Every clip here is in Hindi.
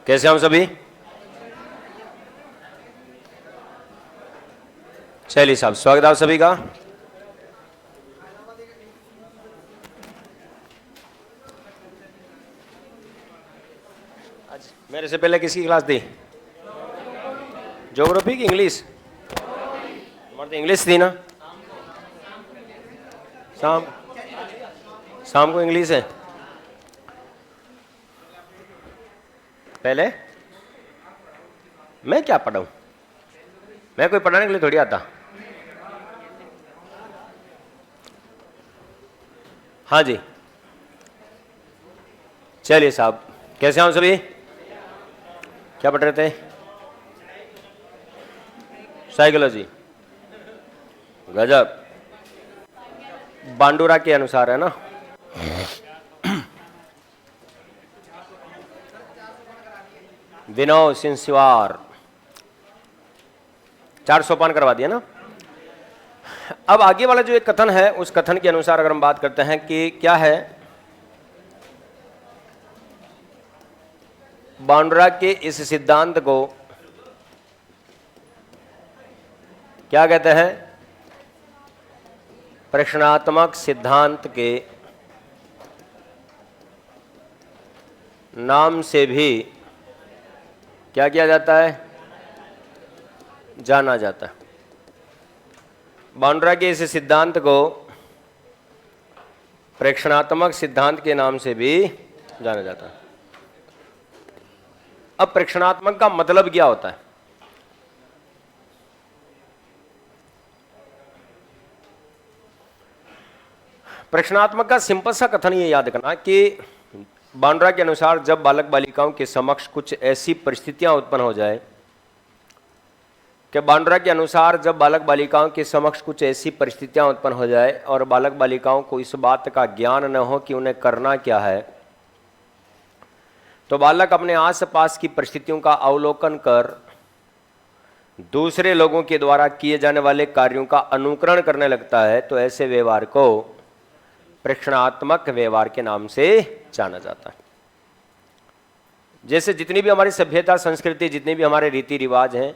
कैसे हम सभी? चलिए साहब, स्वागत है आप सभी का। मेरे से पहले किसकी क्लास दी? ज्योग्राफी की इंग्लिश? हमारी तो इंग्लिश थी ना। शाम को इंग्लिश है। पहले मैं क्या पढ़ाऊं? मैं कोई पढ़ाने के लिए थोड़ी आता। हाँ जी, चलिए साहब, कैसे हैं हम सभी? क्या पढ़ रहे थे? साइकोलॉजी। गजब, बांडुरा के अनुसार है ना। विनोद सिंसिवार 400 पान करवा दिया ना। अब आगे वाला जो एक कथन है, उस कथन के अनुसार अगर हम बात करते हैं कि क्या है, बांडुरा के इस सिद्धांत को क्या कहते हैं? प्रश्नात्मक सिद्धांत के नाम से भी क्या किया जाता है? जाना जाता है। बांडुरा के इस सिद्धांत को प्रेक्षणात्मक सिद्धांत के नाम से भी जाना जाता है। अब प्रेक्षणात्मक का मतलब क्या होता है? प्रेक्षणात्मक का सिंपल सा कथन ये याद रखना कि बांडुरा के अनुसार जब बालक बालिकाओं के समक्ष कुछ ऐसी परिस्थितियां उत्पन्न हो जाए कि बांडुरा के अनुसार जब बालक बालिकाओं के समक्ष कुछ ऐसी परिस्थितियां उत्पन्न हो जाए और बालक बालिकाओं को इस बात का ज्ञान न हो कि उन्हें करना क्या है, तो बालक अपने आसपास की परिस्थितियों का अवलोकन कर दूसरे लोगों के द्वारा किए जाने वाले कार्यों का अनुकरण करने लगता है। तो ऐसे व्यवहार को प्रेक्षणात्मक व्यवहार के नाम से जाना जाता है। जैसे जितनी भी हमारी सभ्यता संस्कृति, जितने भी हमारे रीति रिवाज हैं,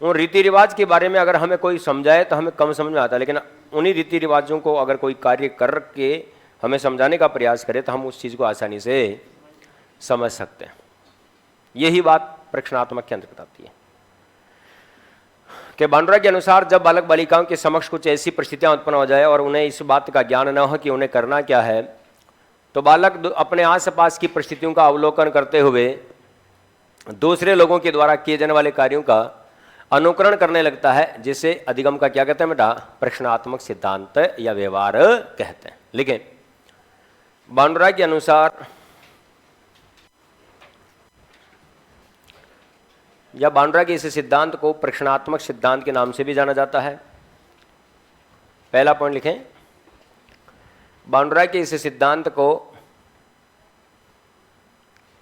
उन रीति रिवाज के बारे में अगर हमें कोई समझाए तो हमें कम समझ में आता है, लेकिन उन्हीं रीति रिवाजों को अगर कोई कार्य करके हमें समझाने का प्रयास करे तो हम उस चीज़ को आसानी से समझ सकते हैं। यही बात प्रेक्षणात्मक के अंतर्गत आती है कि बांडुरा के अनुसार जब बालक बालिकाओं के समक्ष कुछ ऐसी परिस्थितियां उत्पन्न हो जाए और उन्हें इस बात का ज्ञान न हो कि उन्हें करना क्या है, तो बालक अपने आसपास की परिस्थितियों का अवलोकन करते हुए दूसरे लोगों के द्वारा किए जाने वाले कार्यों का अनुकरण करने लगता है, जिसे अधिगम का क्या कहते हैं बेटा? प्रश्नात्मक सिद्धांत या व्यवहार कहते हैं। लेकिन बांडुरा के अनुसार या बांडुरा के इस सिद्धांत को प्रश्नात्मक सिद्धांत के नाम से भी जाना जाता है। पहला पॉइंट लिखें, बांडुरा के इस सिद्धांत को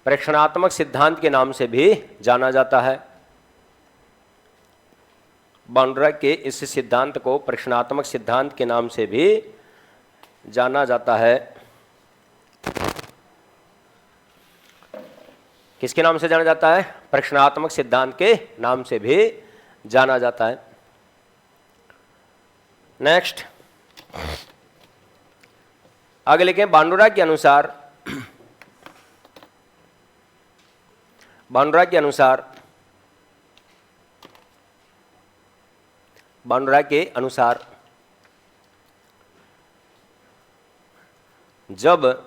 प्रश्नात्मक सिद्धांत के नाम से भी जाना जाता है। बांडुरा के इस सिद्धांत को प्रश्नात्मक सिद्धांत के नाम से भी जाना जाता है। किसके नाम से जाना जाता है? प्रश्नात्मक सिद्धांत के नाम से भी जाना जाता है। नेक्स्ट, आगे लिखें, बांडुरा के अनुसार बांडुरा के अनुसार जब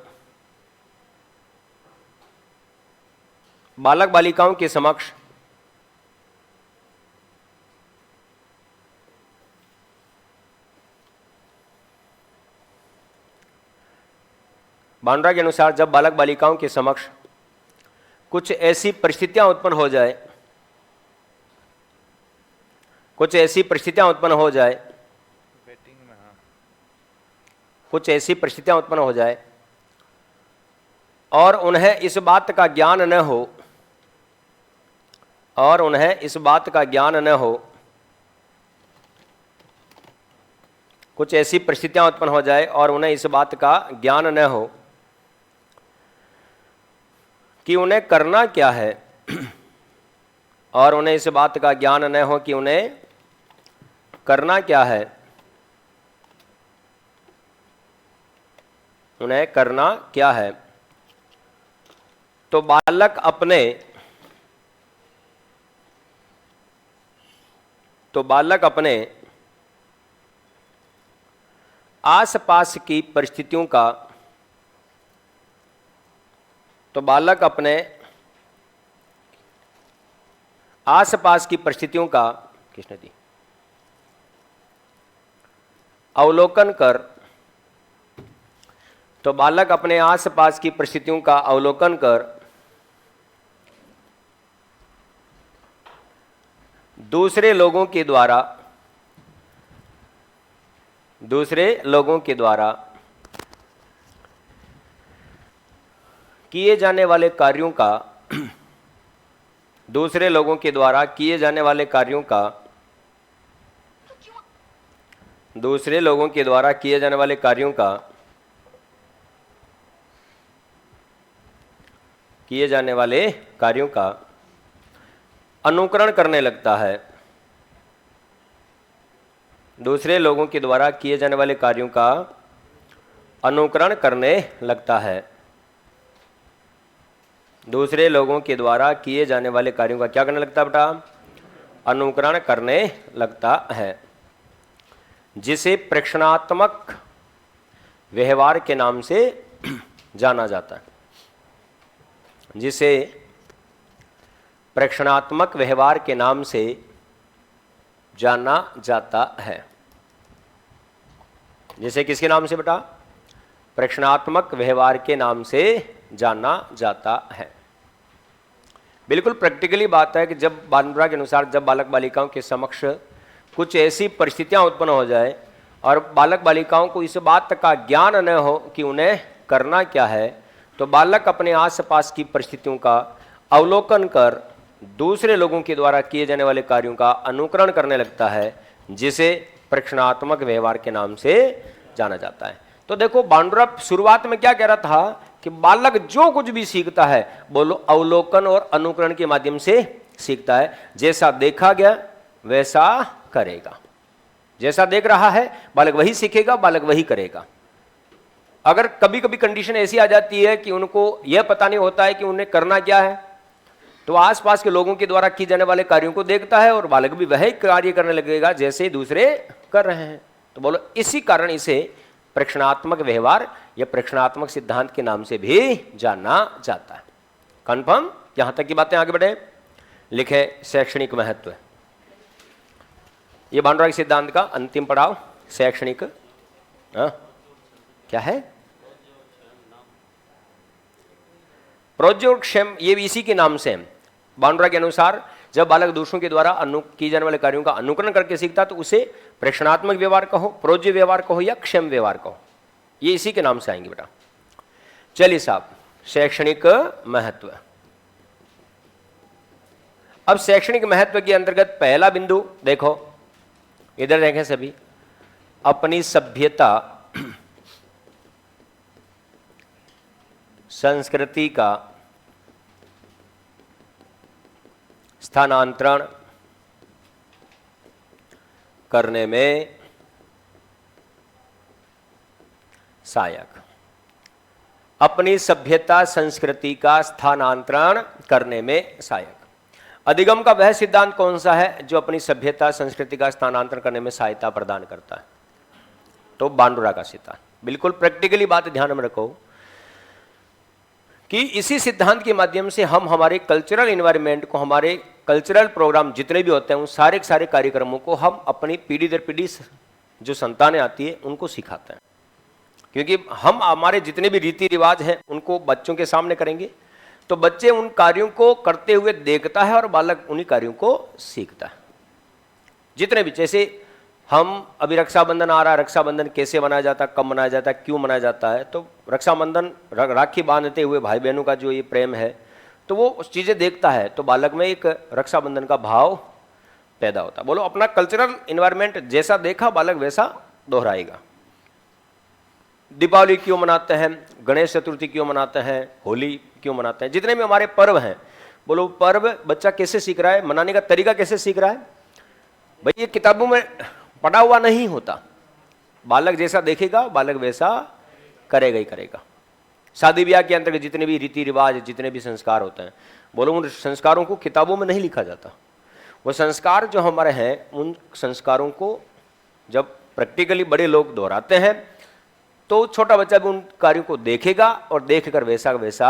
बालक बालिकाओं के समक्ष बांडुरा के अनुसार जब बालक बालिकाओं के समक्ष कुछ ऐसी परिस्थितियां उत्पन्न हो जाए कुछ ऐसी परिस्थितियां उत्पन्न हो जाए और उन्हें इस बात का ज्ञान न हो कुछ ऐसी परिस्थितियां उत्पन्न हो जाए और उन्हें इस बात का ज्ञान न हो कि उन्हें करना क्या है और उन्हें इस बात का ज्ञान न हो कि उन्हें करना क्या है, उन्हें करना क्या है, तो बालक अपने आसपास की परिस्थितियों का किसने दी अवलोकन कर, तो बालक अपने आसपास की परिस्थितियों का अवलोकन कर दूसरे लोगों के द्वारा किए जाने वाले कार्यों का अनुकरण करने लगता है। दूसरे लोगों के द्वारा किए जाने वाले कार्यों का अनुकरण करने लगता है। दूसरे लोगों के द्वारा किए जाने वाले कार्यों का क्या करने लगता है बेटा? अनुकरण करने लगता है, जिसे प्रेक्षणात्मक व्यवहार के नाम से जाना जाता है। जिसे प्रेक्षणात्मक व्यवहार के नाम से जाना जाता है। जिसे किसके नाम से बेटा? प्रेक्षणात्मक व्यवहार के नाम से जाना जाता है। बिल्कुल प्रैक्टिकली बात है कि जब बानब्रा के अनुसार जब बालक बालिकाओं के समक्ष कुछ ऐसी परिस्थितियां उत्पन्न हो जाए और बालक बालिकाओं को इस बात का ज्ञान न हो कि उन्हें करना क्या है, तो बालक अपने आसपास की परिस्थितियों का अवलोकन कर दूसरे लोगों के द्वारा किए जाने वाले कार्यों का अनुकरण करने लगता है, जिसे प्रेक्षणात्मक व्यवहार के नाम से जाना जाता है। तो देखो बांडुरा शुरुआत में क्या कह रहा था कि बालक जो कुछ भी सीखता है बोलो अवलोकन और अनुकरण के माध्यम से सीखता है। जैसा देखा गया वैसा करेगा। जैसा देख रहा है बालक वही सीखेगा, बालक वही करेगा। अगर कभी कभी कंडीशन ऐसी आ जाती है कि उनको यह पता नहीं होता है कि उन्हें करना क्या है, तो आसपास के लोगों के द्वारा किए जाने वाले कार्यों को देखता है और बालक भी वही कार्य करने लगेगा जैसे दूसरे कर रहे हैं। तो बोलो इसी कारण इसे प्रेक्षणात्मक व्यवहार या प्रेक्षणात्मक सिद्धांत के नाम से भी जाना जाता है। कंफर्म? यहां तक की बातें आगे बढ़े। लिखे शैक्षणिक महत्व। ये बांडुरा के सिद्धांत का अंतिम पड़ाव शैक्षणिक क्या है? प्रोज्योक्षेम, ये भी इसी के नाम से है। बांडुरा के अनुसार जब बालक दूसरों के द्वारा किए जाने वाले कार्यों का अनुकरण करके सीखता तो उसे प्रेक्षणात्मक व्यवहार कहो, प्रोज्य व्यवहार कहो या क्षेम व्यवहार कहो, ये इसी के नाम से आएंगे बेटा। चलिए साहब, शैक्षणिक महत्व। अब शैक्षणिक महत्व के अंतर्गत पहला बिंदु देखो, इधर देखें सभी, अपनी सभ्यता संस्कृति का स्थानांतरण करने में सहायक। अपनी सभ्यता संस्कृति का स्थानांतरण करने में सहायक। अधिगम का वह सिद्धांत कौन सा है जो अपनी सभ्यता संस्कृति का स्थानांतरण करने में सहायता प्रदान करता है? तो बांडुरा का सिद्धांत। बिल्कुल प्रैक्टिकली बात ध्यान में रखो कि इसी सिद्धांत के माध्यम से हम हमारे कल्चरल एनवायरनमेंट को, हमारे कल्चरल प्रोग्राम जितने भी होते हैं उन सारे के सारे कार्यक्रमों को हम अपनी पीढ़ी दर पीढ़ी जो संतानें आती है उनको सिखाते हैं। क्योंकि हम हमारे जितने भी रीति रिवाज हैं उनको बच्चों के सामने करेंगे तो बच्चे उन कार्यों को करते हुए देखता है और बालक उन्हीं कार्यों को सीखता है। जितने भी, जैसे हम अभी रक्षाबंधन आ रहा है, रक्षाबंधन कैसे मनाया जाता है, कब मनाया जाता है, क्यों मनाया जाता है, तो रक्षाबंधन राखी बांधते हुए भाई बहनों का जो ये प्रेम है तो वो उस चीज़ें देखता है तो बालक में एक रक्षाबंधन का भाव पैदा होता है। बोलो अपना कल्चरल इन्वायरमेंट जैसा देखा बालक वैसा दोहराएगा। दीपावली क्यों मनाते हैं, गणेश चतुर्थी क्यों मनाते हैं, होली क्यों मनाते हैं, जितने भी हमारे पर्व हैं बोलो पर्व बच्चा कैसे सीख रहा है, मनाने का तरीका कैसे सीख रहा है? भाई ये किताबों में पढ़ा हुआ नहीं होता। बालक जैसा देखेगा बालक वैसा करेगा ही करेगा। शादी ब्याह के अंतर्गत जितने भी रीति रिवाज, जितने भी संस्कार होते हैं, बोलो उन संस्कारों को किताबों में नहीं लिखा जाता। वो संस्कार जो हमारे हैं, उन संस्कारों को जब प्रैक्टिकली बड़े लोग दोहराते हैं तो छोटा बच्चा भी उन कार्यों को देखेगा और देखकर वैसा वैसा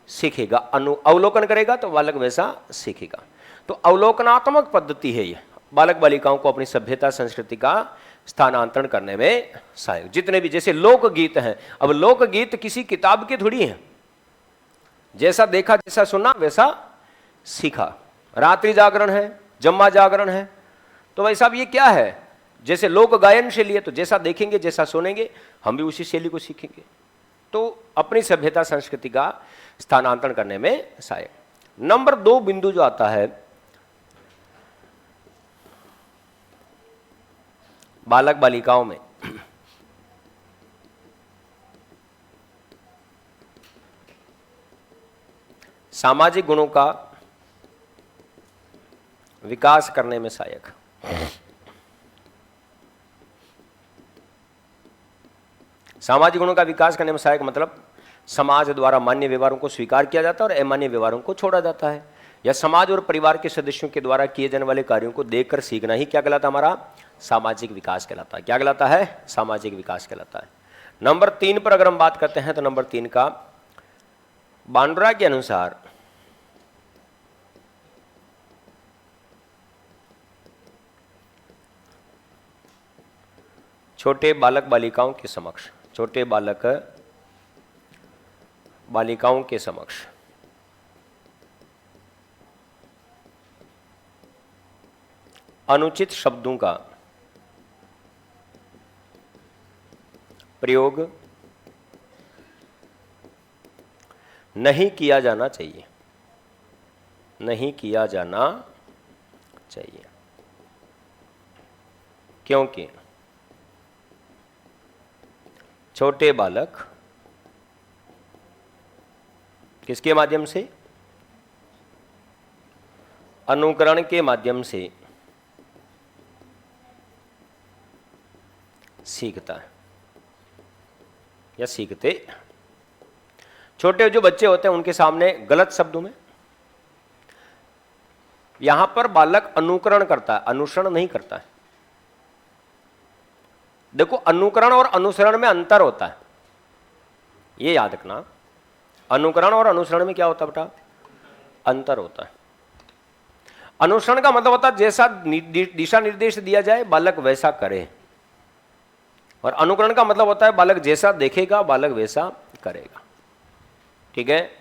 सीखेगा, अवलोकन करेगा तो बालक वैसा सीखेगा। तो अवलोकनात्मक पद्धति है ये, बालक बालिकाओं को अपनी सभ्यता संस्कृति का स्थानांतरण करने में सहायक। जितने भी जैसे लोकगीत हैं, अब लोकगीत किसी किताब के थोड़ी हैं, जैसा देखा जैसा सुना वैसा सीखा। रात्रि जागरण है, जम्मा जागरण है, तो भाई साहब ये क्या है? जैसे लोक गायन शैली है, तो जैसा देखेंगे जैसा सुनेंगे हम भी उसी शैली को सीखेंगे। तो अपनी सभ्यता संस्कृति का स्थानांतरण करने में सहायक। नंबर 2 बिंदु जो आता है बालक बालिकाओं में, सामाजिक गुणों का विकास करने में सहायक। सामाजिक गुणों का विकास करने में सहायक मतलब समाज द्वारा मान्य व्यवहारों को स्वीकार किया जाता है और अमान्य व्यवहारों को छोड़ा जाता है, या समाज और परिवार के सदस्यों के द्वारा किए जाने वाले कार्यों को देखकर सीखना ही क्या कहलाता है? हमारा सामाजिक विकास कहलाता है। क्या कहलाता है? सामाजिक विकास कहलाता है। नंबर 3 पर अगर हम बात करते हैं तो नंबर 3 का बांड्रा के अनुसार छोटे बालक बालिकाओं के समक्ष, छोटे बालक बालिकाओं के समक्ष अनुचित शब्दों का प्रयोग नहीं किया जाना चाहिए, नहीं किया जाना चाहिए। क्योंकि छोटे बालक किसके माध्यम से? अनुकरण के माध्यम से सीखता है या सीखते। छोटे जो बच्चे होते हैं उनके सामने गलत शब्दों में, यहां पर बालक अनुकरण करता है, अनुसरण नहीं करता है। देखो अनुकरण और अनुसरण में अंतर होता है, ये याद रखना। अनुकरण और अनुसरण में क्या होता है बेटा? अंतर होता है। अनुसरण का मतलब होता है जैसा दिशा निर्देश दिया जाए बालक वैसा करे, और अनुकरण का मतलब होता है बालक जैसा देखेगा बालक वैसा करेगा। ठीक है,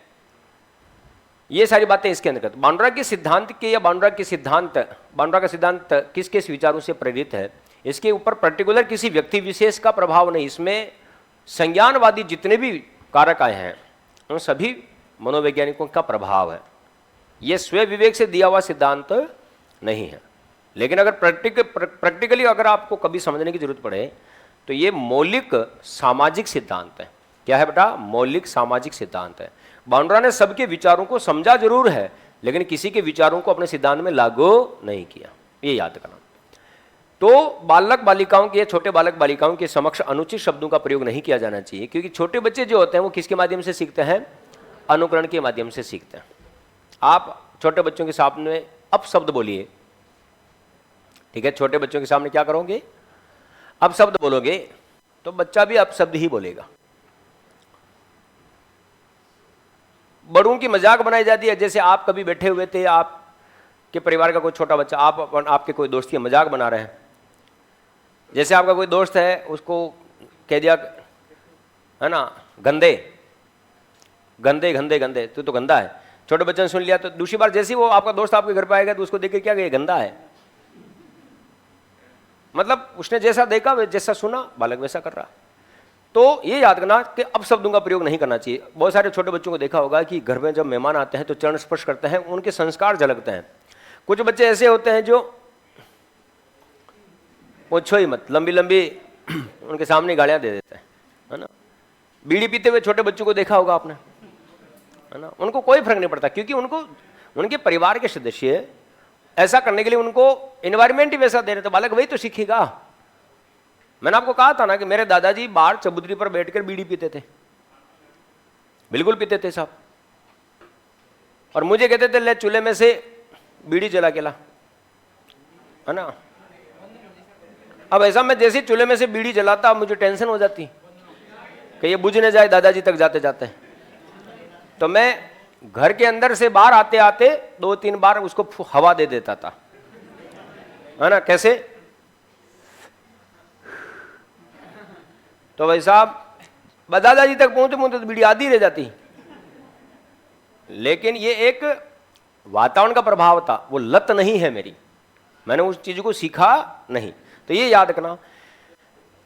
ये सारी बातें इसके अंतर्गत। बांड्रा के सिद्धांत के या बांड्रा का सिद्धांत किस किस विचारों से प्रेरित है? इसके ऊपर पर्टिकुलर किसी व्यक्ति विशेष का प्रभाव नहीं, इसमें संज्ञानवादी जितने भी कारक आए हैं उन सभी मनोवैज्ञानिकों का प्रभाव है। यह स्वयं विवेक से दिया हुआ सिद्धांत नहीं है, लेकिन अगर प्रैक्टिकली अगर आपको कभी समझने की जरूरत पड़े तो ये मौलिक सामाजिक सिद्धांत है। क्या है बेटा? मौलिक सामाजिक सिद्धांत है। बांड्रा ने सबके विचारों को समझा जरूर है, लेकिन किसी के विचारों को अपने सिद्धांत में लागू नहीं किया, ये याद करना। तो बालक बालिकाओं के, छोटे बालक बालिकाओं के समक्ष अनुचित शब्दों का प्रयोग नहीं किया जाना चाहिए, क्योंकि छोटे बच्चे जो होते हैं वो किसके माध्यम से सीखते हैं? अनुकरण के माध्यम से सीखते हैं। आप छोटे बच्चों के सामने अपशब्द बोलिए, ठीक है? छोटे बच्चों के सामने क्या करोगे? अपशब्द बोलोगे तो बच्चा भी अपशब्द ही बोलेगा। बड़ों की मजाक बनाई जाती है, जैसे आप कभी बैठे हुए थे, आपके परिवार का कोई छोटा बच्चा, आपके कोई दोस्त की मजाक बना रहे हैं। जैसे आपका कोई दोस्त है, उसको कह दिया है ना, गंदे गंदे गंदे गंदे, तू तो गंदा है। छोटे बच्चे ने सुन लिया, तो दूसरी बार जैसे ही वो आपका दोस्त आपके घर पे आएगा तो उसको देख के क्या कहे? गंदा है। मतलब उसने जैसा देखा जैसा सुना बालक वैसा कर रहा। तो ये याद करना कि अपशब्दों का प्रयोग नहीं करना चाहिए। बहुत सारे छोटे बच्चों को देखा होगा कि घर में जब मेहमान आते हैं तो चरण स्पर्श करते हैं, उनके संस्कार झलकते हैं। कुछ बच्चे ऐसे होते हैं जो पूछो ही मत, लंबी लंबी उनके सामने गालियां दे देते हैं, है ना। बीड़ी पीते हुए छोटे बच्चों को देखा होगा आपने, है ना, उनको कोई फर्क नहीं पड़ता, क्योंकि उनको उनके परिवार के सदस्य ऐसा करने के लिए उनको एनवायरमेंट ही वैसा दे रहे, तो बालक वही तो सीखेगा। मैंने आपको कहा था ना कि मेरे दादाजी बाहर चबूतरी पर बैठकर बीड़ी पीते थे, बिल्कुल पीते थे साहब, और मुझे कहते थे ले चूल्हे में से बीड़ी जला के ला, है ना। अब ऐसा मैं जैसे चूल्हे में से बीड़ी जलाता मुझे टेंशन हो जाती कि ये बुझ न जाए दादाजी तक जाते जाते, तो मैं घर के अंदर से बाहर आते आते 2-3 बार उसको हवा दे देता था, है ना। कैसे? तो भाई साहब दादाजी तक पहुंचते पहुंचते तो बीड़ी आधी रह जाती। लेकिन ये एक वातावरण का प्रभाव था, वो लत नहीं है मेरी, मैंने उस चीज को सीखा नहीं, तो ये याद रखना।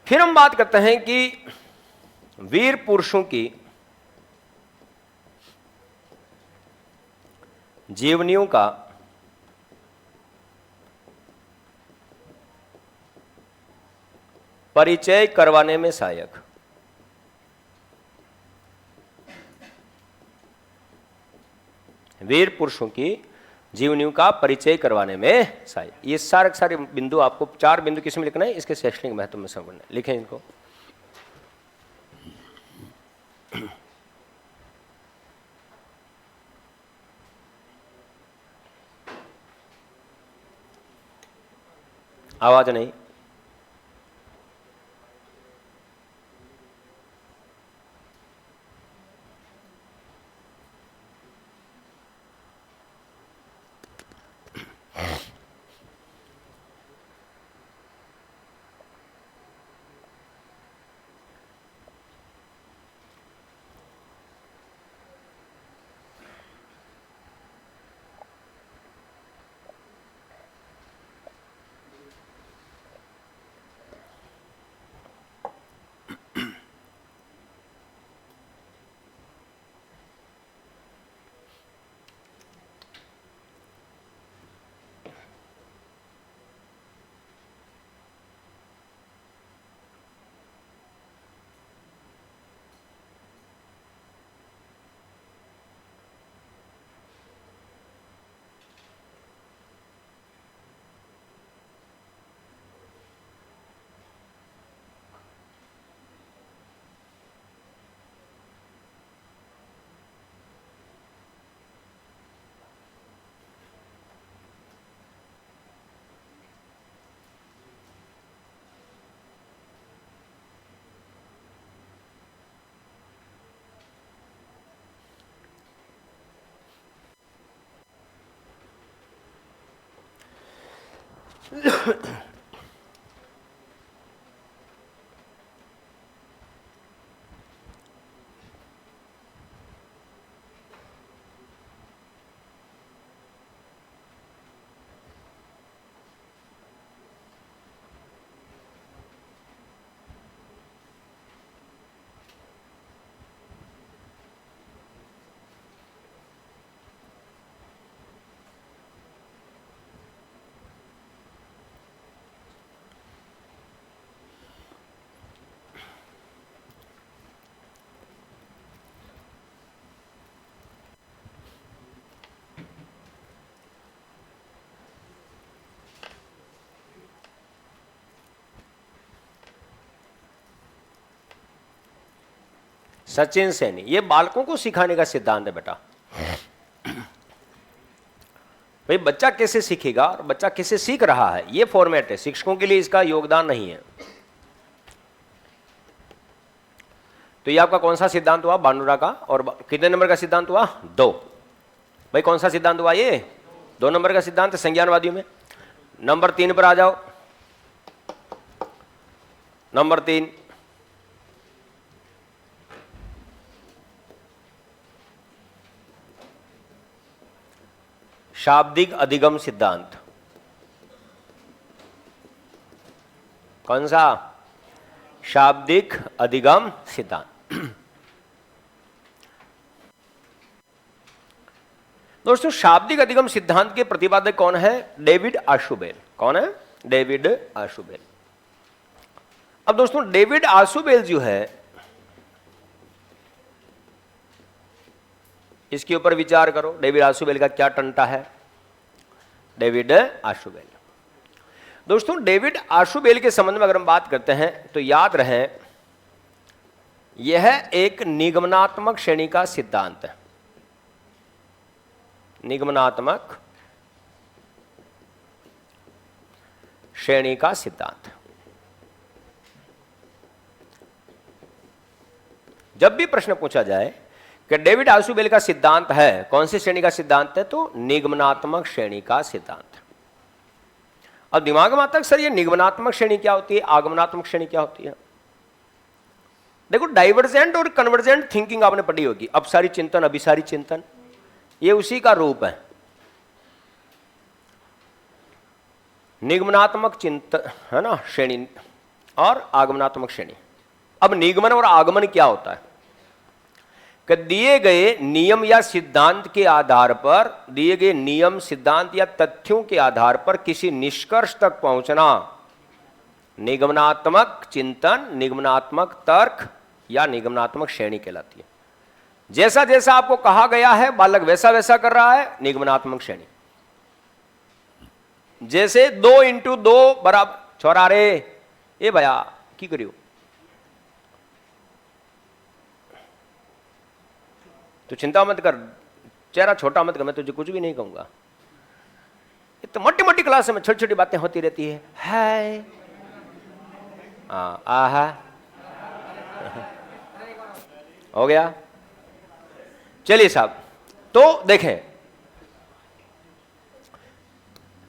फिर हम बात करते हैं कि वीर पुरुषों की जीवनियों का परिचय करवाने में सहायक। वीर पुरुषों की जीवनियों का परिचय करवाने में सहायक। ये सारे बिंदु आपको 4 बिंदु किसमें लिखना है? इसके शैक्षणिक महत्व में समझना है। लिखें इनको। आवाज नहीं। सचिन सैनी, ये बालकों को सिखाने का सिद्धांत है बेटा। भाई बच्चा कैसे सीखेगा और बच्चा कैसे सीख रहा है, ये फॉर्मेट है। शिक्षकों के लिए इसका योगदान नहीं है। तो ये आपका कौन सा सिद्धांत हुआ? बानुरा का। और कितने नंबर का सिद्धांत हुआ? 2। भाई कौन सा सिद्धांत हुआ? ये 2 नंबर का सिद्धांत है संज्ञानवादियों में। नंबर 3 पर आ जाओ। नंबर 3, शाब्दिक अधिगम सिद्धांत। कौन सा? शाब्दिक अधिगम सिद्धांत। दोस्तों शाब्दिक अधिगम सिद्धांत के प्रतिपादक कौन है? डेविड आशुबेल। कौन है? डेविड आशुबेल। अब दोस्तों डेविड आशुबेल जो है इसके ऊपर विचार करो, डेविड आशुबेल का क्या टंटा है। डेविड आशुबेल, दोस्तों डेविड आशुबेल के संबंध में अगर हम बात करते हैं तो याद रहे यह एक निगमनात्मक श्रेणी का सिद्धांत है। निगमनात्मक श्रेणी का सिद्धांत। जब भी प्रश्न पूछा जाए कि डेविड आशुबेल का सिद्धांत है, कौन सी श्रेणी का सिद्धांत है, तो निगमनात्मक श्रेणी का सिद्धांत। अब दिमाग में आता है सर ये निगमनात्मक श्रेणी क्या होती है, आगमनात्मक श्रेणी क्या होती है। देखो डाइवर्जेंट और कन्वर्जेंट थिंकिंग आपने पढ़ी होगी, अपसारी चिंतन अभिसारी चिंतन, ये उसी का रूप है। निगमनात्मक चिंतन है ना श्रेणी और आगमनात्मक श्रेणी। अब निगमन और आगमन क्या होता है कि दिए गए नियम या सिद्धांत के आधार पर, दिए गए नियम सिद्धांत या तथ्यों के आधार पर किसी निष्कर्ष तक पहुंचना निगमनात्मक चिंतन, निगमनात्मक तर्क या निगमनात्मक श्रेणी कहलाती है। जैसा जैसा आपको कहा गया है बालक वैसा वैसा कर रहा है, निगमनात्मक श्रेणी। जैसे 2 × 2 बराबर छोरा रे ए भैया की करियो, तो चिंता मत कर, चेहरा छोटा मत कर, मैं तुझे कुछ भी नहीं कहूंगा। तो मोटी मोटी क्लास में छोटी छोटी बातें होती रहती है। हाय आहा हो गया। चलिए साहब, तो देखें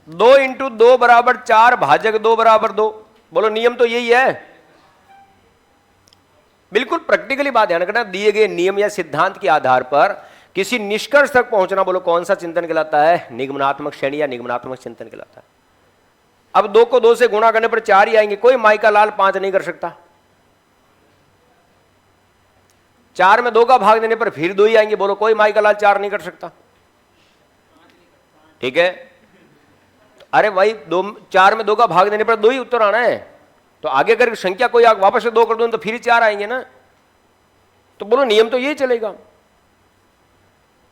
2 × 2 बराबर 4 भाजक 2 बराबर 2। बोलो नियम तो यही है। बिल्कुल प्रैक्टिकली बात ध्यान रखना, दिए गए नियम या सिद्धांत के आधार पर किसी निष्कर्ष तक पहुंचना, बोलो कौन सा चिंतन कहलाता है, निगमनात्मक श्रेणी या निगमनात्मक चिंतन कहलाता है। अब 2 को 2 से गुणा करने पर 4 ही आएंगे, कोई माइका लाल 5 नहीं कर सकता। 4 में 2 का भाग देने पर फिर 2 ही आएंगे, बोलो कोई माइका लाल 4 नहीं कर सकता। ठीक है, अरे भाई 4 में 2 का भाग देने पर 2 ही उत्तर आना है, तो आगे अगर संख्या कोई वापस से 2 कर दो तो फिर 4 आएंगे ना। तो बोलो नियम तो यही चलेगा।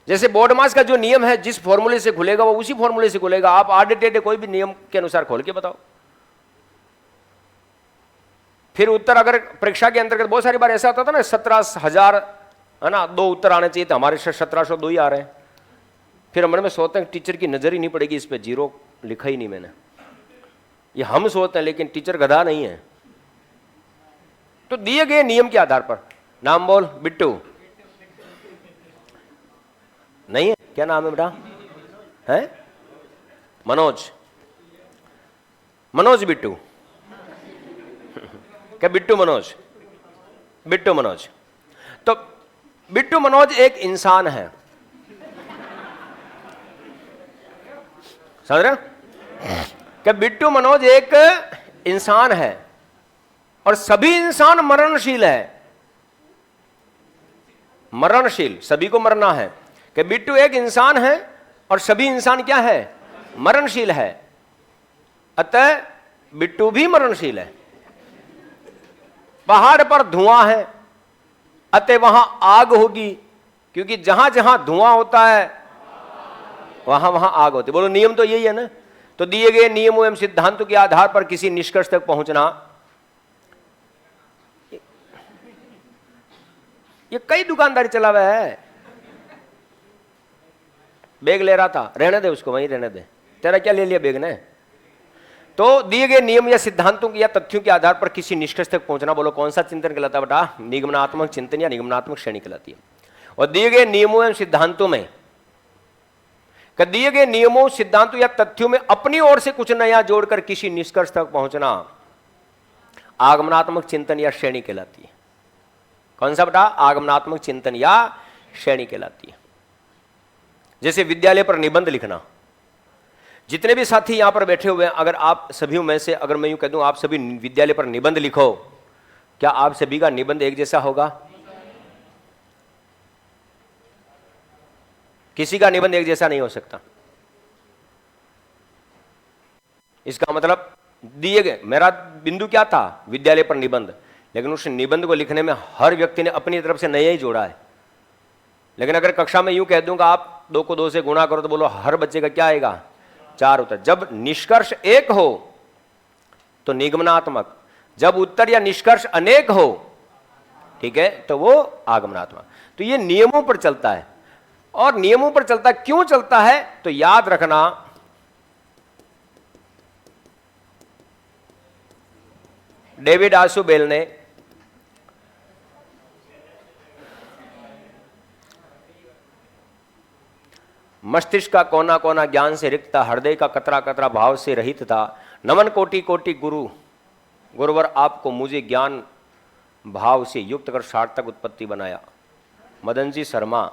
जैसे बोर्ड मास का जो नियम है, जिस फॉर्मूले से खुलेगा वो उसी फॉर्मूले से खुलेगा। आप आधे टेढ़े कोई भी नियम के अनुसार खोल के बताओ। फिर उत्तर अगर परीक्षा के अंतर्गत बहुत सारी बार ऐसा होता था ना, 17,000 है ना 2 उत्तर आने चाहिए थे, हमारे 1702 ही आ रहे हैं। फिर हमारे में सोचते हैं टीचर की नजर ही नहीं पड़ेगी इस पे, 0 लिखा ही नहीं मैंने। ये हम सोचते हैं, लेकिन टीचर गधा नहीं है। तो दिए गए नियम के आधार पर, नाम बोल बिट्टू, नहीं है क्या नाम है बेटा, है मनोज, मनोज बिट्टू, क्या बिट्टू मनोज, बिट्टू मनोज। तो बिट्टू मनोज एक इंसान है, समझ रहे कि बिट्टू मनोज एक इंसान है और सभी इंसान मरणशील है। मरणशील, सभी को मरना है। कि बिट्टू एक इंसान है और सभी इंसान क्या है, मरणशील है। अतः बिट्टू भी मरणशील है। पहाड़ पर धुआं है, अतः वहां आग होगी, क्योंकि जहां जहां धुआं होता है वहां वहां आग होती है। बोलो नियम तो यही है ना। तो दिए गए नियमों एवं सिद्धांतों के आधार पर किसी निष्कर्ष तक पहुंचना, ये कई दुकानदारी चला हुआ है। बैग ले रहा था, रहने दे उसको, वहीं रहने दे, तेरा क्या ले लिया बैग ने। तो दिए गए नियम या सिद्धांतों या तथ्यों के आधार पर किसी निष्कर्ष तक पहुंचना, बोलो कौन सा चिंतन कहलाता है बेटा, निगमनात्मक चिंतन या निगमनात्मक श्रेणी कहलाती है। और दिए गए नियमों एवं सिद्धांतों में, दिए गए नियमों सिद्धांतों या तथ्यों में अपनी ओर से कुछ नया जोड़कर किसी निष्कर्ष तक पहुंचना आगमनात्मक चिंतन या श्रेणी कहलाती है। कौन सा बेटा, आगमनात्मक चिंतन या श्रेणी कहलाती है। जैसे विद्यालय पर निबंध लिखना। जितने भी साथी यहां पर बैठे हुए हैं, अगर आप सभी में से अगर मैं यूं कह दूं आप सभी विद्यालय पर निबंध लिखो, क्या आप सभी का निबंध एक जैसा होगा? किसी का निबंध एक जैसा नहीं हो सकता। इसका मतलब दिए गए, मेरा बिंदु क्या था, विद्यालय पर निबंध, लेकिन उस निबंध को लिखने में हर व्यक्ति ने अपनी तरफ से नया ही जोड़ा है। लेकिन अगर कक्षा में यूं कह दूंगा आप 2 को 2 से गुणा करो तो बोलो हर बच्चे का क्या आएगा, 4 उत्तर। जब निष्कर्ष एक हो तो निगमनात्मक, जब उत्तर या निष्कर्ष अनेक हो, ठीक है, तो वो आगमनात्मक। तो ये नियमों पर चलता है। और नियमों पर चलता क्यों चलता है, तो याद रखना डेविड आशुबेल ने मस्तिष्क का कोना कोना ज्ञान से रिक्त था, हृदय का कतरा कतरा भाव से रहित था। नमन कोटि कोटि गुरुवर आपको मुझे ज्ञान भाव से युक्त कर सार्थक उत्पत्ति बनाया। मदन जी शर्मा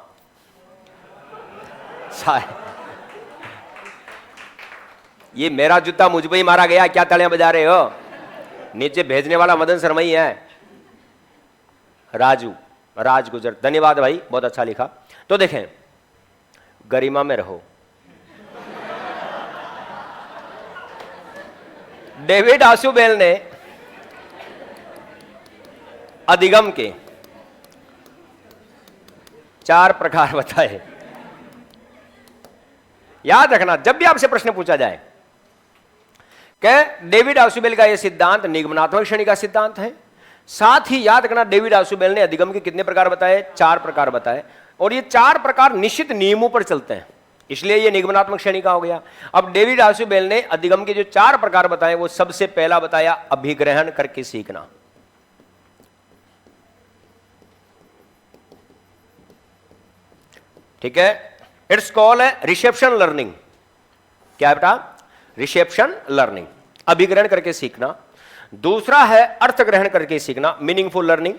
ये मेरा जूता मुझ पे ही मारा गया, क्या तालियां बजा रहे हो? नीचे भेजने वाला मदन शर्मा ही है। राज गुजर, धन्यवाद भाई, बहुत अच्छा लिखा। तो देखें, गरिमा में रहो। डेविड आशुबेल ने अधिगम के 4 प्रकार बताए। याद रखना, जब भी आपसे प्रश्न पूछा जाए कि डेविड आशुबेल का यह सिद्धांत निगमनात्मक श्रेणी का सिद्धांत है, साथ ही याद रखना डेविड आशुबेल ने अधिगम के कितने प्रकार बताए, 4 प्रकार बताए। और ये 4 प्रकार निश्चित नियमों पर चलते हैं, इसलिए ये निगमनात्मक श्रेणी का हो गया। अब डेविड आशुबेल ने अधिगम के जो 4 प्रकार बताए, वो सबसे पहला बताया अभिग्रहण करके सीखना। ठीक है, इट्स कॉल्ड रिसेप्शन लर्निंग। क्या है बेटा? रिसेप्शन लर्निंग, अभिग्रहण करके सीखना। दूसरा है अर्थ ग्रहण करके सीखना, मीनिंगफुल लर्निंग,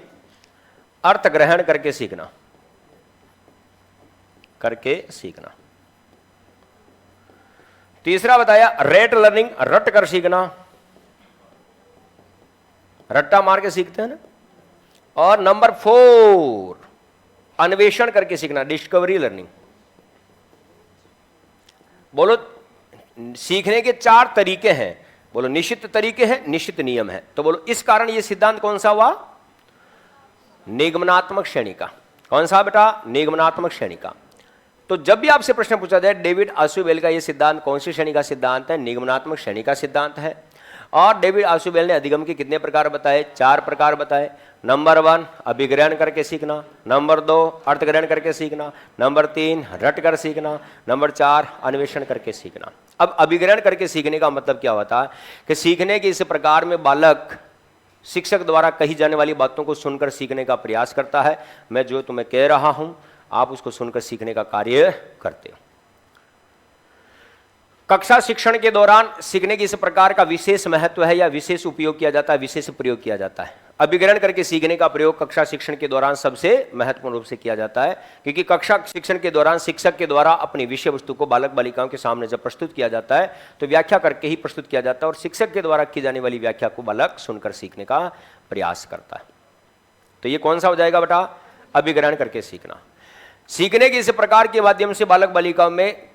अर्थ ग्रहण करके सीखना, तीसरा बताया रेट लर्निंग, रट कर सीखना, रट्टा मार के सीखते हैं ना। और नंबर 4 अन्वेषण करके सीखना, डिस्कवरी लर्निंग। बोलो सीखने के 4 तरीके हैं, बोलो निश्चित तरीके हैं, निश्चित नियम है। तो बोलो इस कारण यह सिद्धांत कौन सा हुआ? निगमनात्मक श्रेणी का। कौन सा बेटा? निगमनात्मक श्रेणी का। तो जब भी आपसे प्रश्न पूछा जाए डेविड आशुबेल का यह सिद्धांत कौन सी श्रेणी का सिद्धांत है, निगमनात्मक श्रेणी का सिद्धांत है। और डेविड आशुबेल ने अधिगम के कितने प्रकार बताए? 4 प्रकार बताए। नंबर 1 अभिग्रहण करके सीखना, नंबर 2 अर्थग्रहण करके सीखना, नंबर 3 रट कर सीखना, नंबर 4 अन्वेषण करके सीखना। अब अभिग्रहण करके सीखने का मतलब क्या होता है कि सीखने के इस प्रकार में बालक शिक्षक द्वारा कही जाने वाली बातों को सुनकर सीखने का प्रयास करता है। मैं जो तुम्हें कह रहा हूं आप उसको सुनकर सीखने का कार्य करते हो। कक्षा शिक्षण के दौरान सीखने की इस प्रकार का विशेष महत्व है या विशेष उपयोग किया जाता है, विशेष प्रयोग किया जाता है। अभिग्रहण करके सीखने का प्रयोग कक्षा शिक्षण के दौरान सबसे महत्वपूर्ण रूप से किया जाता है, क्योंकि कक्षा शिक्षण के दौरान शिक्षक के द्वारा अपनी विषय वस्तु को बालक बालिकाओं के सामने जब प्रस्तुत किया जाता है तो व्याख्या करके ही प्रस्तुत किया जाता है, और शिक्षक के द्वारा की जाने वाली व्याख्या को बालक सुनकर सीखने का प्रयास करता है। तो ये कौन सा हो जाएगा बेटा? अभिग्रहण करके सीखना। सीखने के इस प्रकार के माध्यम से बालक बालिकाओं में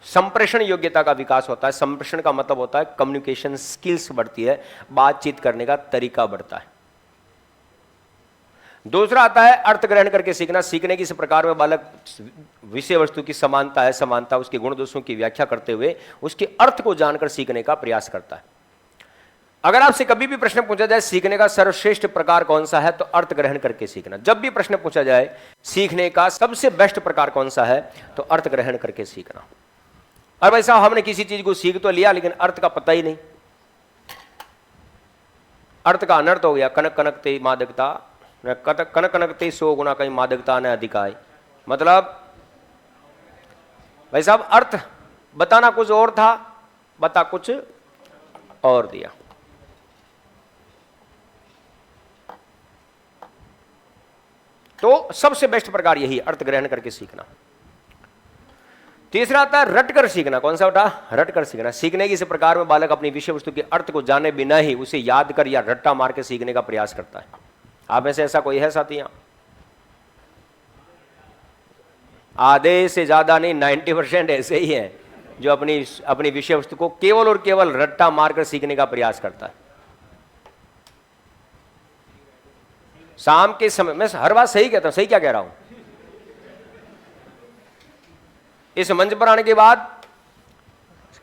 संप्रेषण योग्यता का विकास होता है। संप्रेषण का मतलब होता है कम्युनिकेशन स्किल्स बढ़ती है, बातचीत करने का तरीका बढ़ता है। दूसरा आता है अर्थ ग्रहण करके सीखना। सीखने की इस प्रकार में बालक विषय वस्तु की समानता है, समानता उसके गुण दोषों की व्याख्या करते हुए उसके अर्थ को जानकर सीखने का प्रयास करता है। अगर आपसे कभी भी प्रश्न पूछा जाए सीखने का सर्वश्रेष्ठ प्रकार कौन सा है, तो अर्थ ग्रहण करके सीखना। जब भी प्रश्न पूछा जाए सीखने का सबसे बेस्ट प्रकार कौन सा है, तो अर्थ ग्रहण करके सीखना। और भाई साहब हमने किसी चीज को सीख तो लिया लेकिन अर्थ का पता ही नहीं, अर्थ का अनर्थ हो गया। कनक कनकते मादकता, कनक कनकते 100 गुना कहीं मादकता न अधिकाय। मतलब भाई साहब अर्थ बताना कुछ और था, बता कुछ और दिया। तो सबसे बेस्ट प्रकार यही अर्थ ग्रहण करके सीखना। तीसरा आता है रट कर सीखना। कौन सा बेटा? रट कर सीखना। सीखने की इस प्रकार में बालक अपनी विषय वस्तु के अर्थ को जाने बिना ही उसे याद कर या रट्टा मार के सीखने का प्रयास करता है। आप में से ऐसा कोई है साथियां? आधे से ज्यादा नहीं, 90% ऐसे ही है जो अपनी विषय वस्तु को केवल और केवल रट्टा मारकर सीखने का प्रयास करता है। शाम के समय, मैं हर बात सही कहता हूं, सही क्या कह रहा हूं? इस मंच पर आने के बाद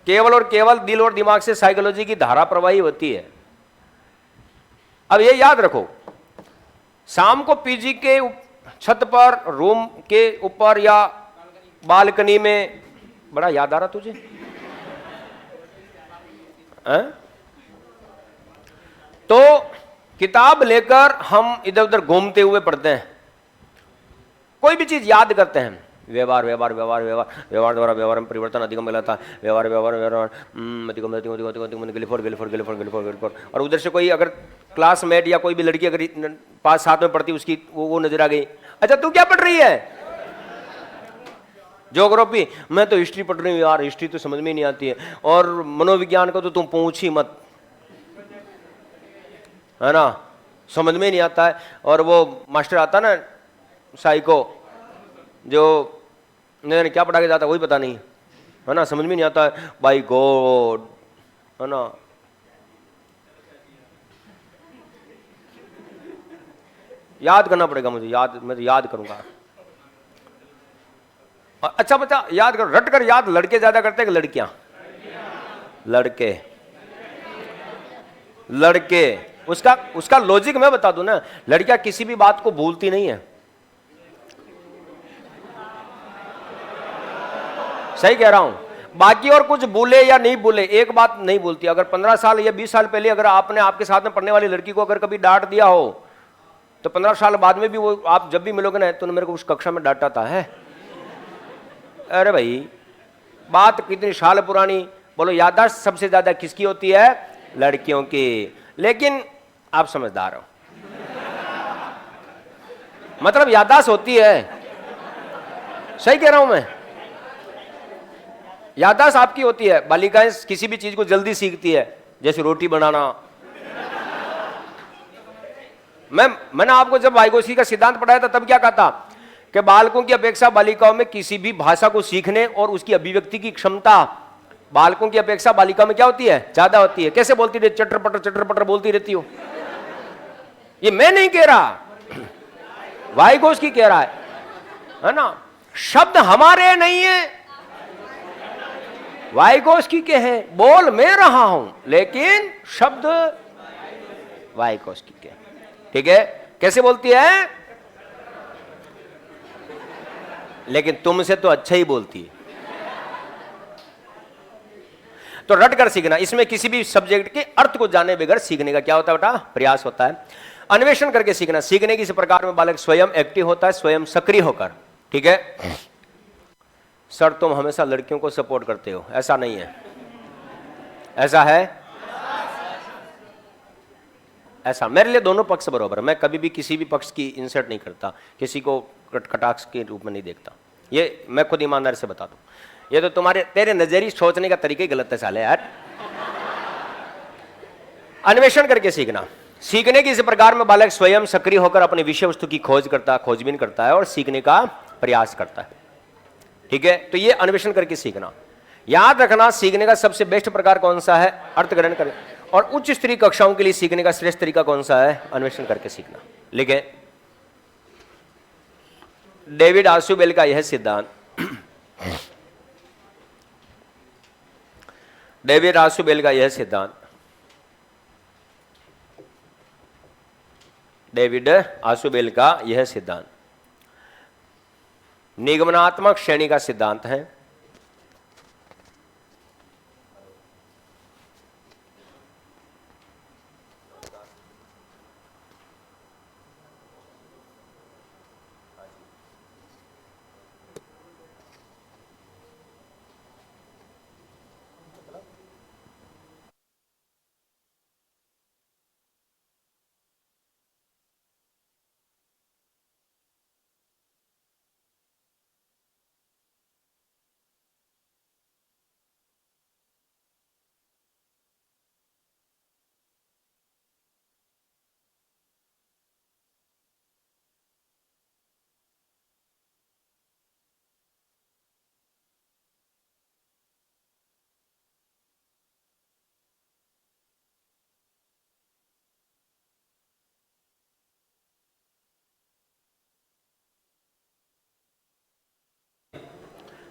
केवल और केवल दिल और दिमाग से साइकोलॉजी की धारा प्रवाही होती है। अब ये याद रखो, शाम को पीजी के छत पर, रूम के ऊपर या बालकनी में, बड़ा याद आ रहा तुझे? तो किताब लेकर हम इधर उधर घूमते हुए पढ़ते हैं, कोई भी चीज याद करते हैं, व्यवहार व्यवहार व्यवहार व्यवहार व्यवहार द्वारा व्यवहार में परिवर्तन अधिगम मिलाता है, व्यवहार व्यवहार व्यवहार अधिगम गिलिफोर गिलिफोर गिलिफोर गिलिफोर गिलिफोर। और उधर से कोई अगर क्लासमेट या कोई भी लड़की अगर पास साथ में पढ़ती, उसकी वो नजर आ गई, अच्छा तू क्या पढ़ रही है? ज्योग्राफी। मैं तो हिस्ट्री पढ़ रही हूँ यार, हिस्ट्री तो समझ में नहीं आती है, और मनोविज्ञान का तो तुम पूछ ही मत, है ना, समझ में नहीं आता है। और वो मास्टर आता ना साइको, जो नहीं क्या पढ़ा के जाता वही पता नहीं, है ना, समझ में नहीं आता है, बाई गॉड, है ना। याद करना पड़ेगा मुझे, मैं तो याद करूंगा। अच्छा बच्चा याद करो, रट कर याद। लड़के ज्यादा करते हैं कि लड़कियां? लड़के। लड़के, उसका लॉजिक मैं बता दूं ना, लड़कियां किसी भी बात को भूलती नहीं है। सही कह रहा हूं? बाकी और कुछ भूले या नहीं भूले, एक बात नहीं भूलती। अगर 15 साल या 20 साल पहले अगर आपने आपके साथ में पढ़ने वाली लड़की को अगर कभी डांट दिया हो, तो 15 साल बाद में भी वो आप जब भी मिलोगे ना, तूने मेरे को उस कक्षा में डांटा था है। अरे भाई, बात कितनी साल पुरानी। बोलो याददाश्त सबसे ज्यादा किसकी होती है? लड़कियों की। लेकिन आप समझदार हो, मतलब याददाश्त होती है। सही कह रहा हूं मैं? याददाश्त आपकी होती है। बालिकाएं किसी भी चीज को जल्दी सीखती है, जैसे रोटी बनाना। मैंने आपको जब वाइगोत्स्की का सिद्धांत पढ़ाया था, तब क्या कहा था कि बालकों की अपेक्षा बालिकाओं में किसी भी भाषा को सीखने और उसकी अभिव्यक्ति की क्षमता बालकों की अपेक्षा बालिकाओं में क्या होती है? ज्यादा होती है। कैसे बोलती रहती? चटर पटर बोलती रहती हो। ये मैं नहीं कह रहा, वाइगोत्स्की कह रहा है ना। शब्द हमारे नहीं है, वाइगोत्स्की के हैं। बोल मैं रहा हूं, लेकिन शब्द वाइगोत्स्की के। ठीक है? कैसे बोलती है? लेकिन तुमसे तो अच्छा ही बोलती है। तो रट कर सीखना। इसमें किसी भी सब्जेक्ट के अर्थ को जाने बगैर सीखने का क्या होता है बेटा? प्रयास होता है। अन्वेषण करके सीखना। सीखने की इस प्रकार में बालक स्वयं एक्टिव होता है, स्वयं सक्रिय होकर। ठीक है? सर तुम हमेशा लड़कियों को सपोर्ट करते हो, ऐसा नहीं है। ऐसा है? ऐसा मेरे लिए दोनों पक्ष बराबर है। मैं कभी भी किसी भी पक्ष की इंसर्ट नहीं करता, किसी को कटाक्ष के रूप में नहीं देखता। ये मैं खुद ईमानदारी से बता दूं। ये तो तेरे नजरिए सोचने का तरीका ही गलत है साले यार। अन्वेषण करके सीखना। सीखने की इस प्रकार में बालक स्वयं सक्रिय होकर अपने विषय वस्तु की खोजबीन करता है और सीखने का प्रयास करता है। ठीक है? तो ये अन्वेषण करके सीखना। याद रखना, सीखने का सबसे बेस्ट प्रकार कौन सा है? अर्थग्रहण करें। और उच्च स्तरीय कक्षाओं के लिए सीखने का श्रेष्ठ तरीका कौन सा है? अन्वेषण करके सीखना। लिखे डेविड आसुबेल का यह सिद्धांत। डेविड आसुबेल का यह सिद्धांत, डेविड आसुबेल का यह सिद्धांत निगमनात्मक श्रेणी का सिद्धांत है।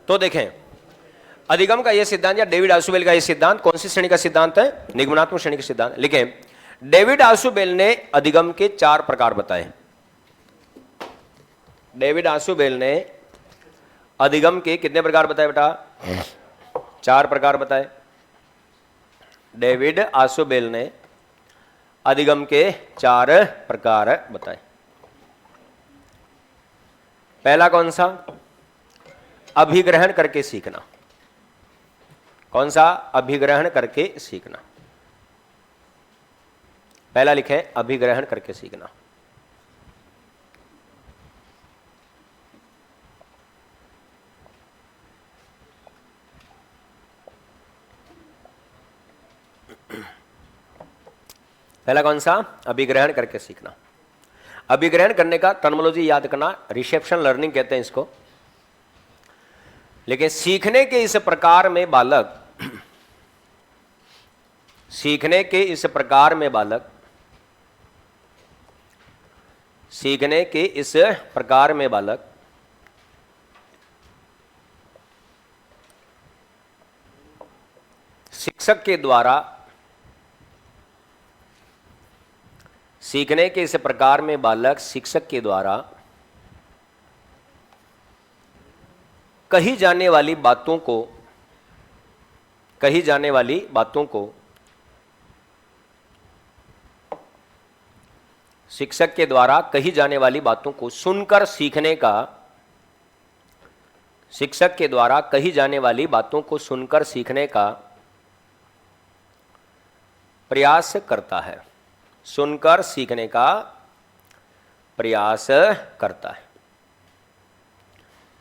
तो देखें, अधिगम का यह सिद्धांत या डेविड आसुबेल का यह सिद्धांत कौन सी श्रेणी का सिद्धांत है? निगमनात्मक श्रेणी का सिद्धांत। लिखें, डेविड आसुबेल ने अधिगम के 4 प्रकार बताए। डेविड आसुबेल ने अधिगम के कितने प्रकार बताए बेटा? 4 प्रकार बताए। डेविड आसुबेल ने अधिगम के 4 प्रकार बताए। पहला कौन सा? अभिग्रहण करके सीखना। कौन सा? अभिग्रहण करके सीखना। पहला लिखे, अभिग्रहण करके सीखना। पहला कौन सा? अभिग्रहण करके सीखना। अभिग्रहण करने का टर्मिनोलॉजी याद करना, रिसेप्शन लर्निंग कहते हैं इसको। लेकिन सीखने के इस प्रकार में बालक सीखने के इस प्रकार में बालक सीखने के इस प्रकार में बालक शिक्षक के द्वारा सीखने के इस प्रकार में बालक शिक्षक के द्वारा कही जाने वाली बातों को शिक्षक के द्वारा कही जाने वाली बातों को सुनकर सीखने का शिक्षक के द्वारा कही जाने वाली बातों को सुनकर सीखने का प्रयास करता है। सुनकर सीखने का प्रयास करता है।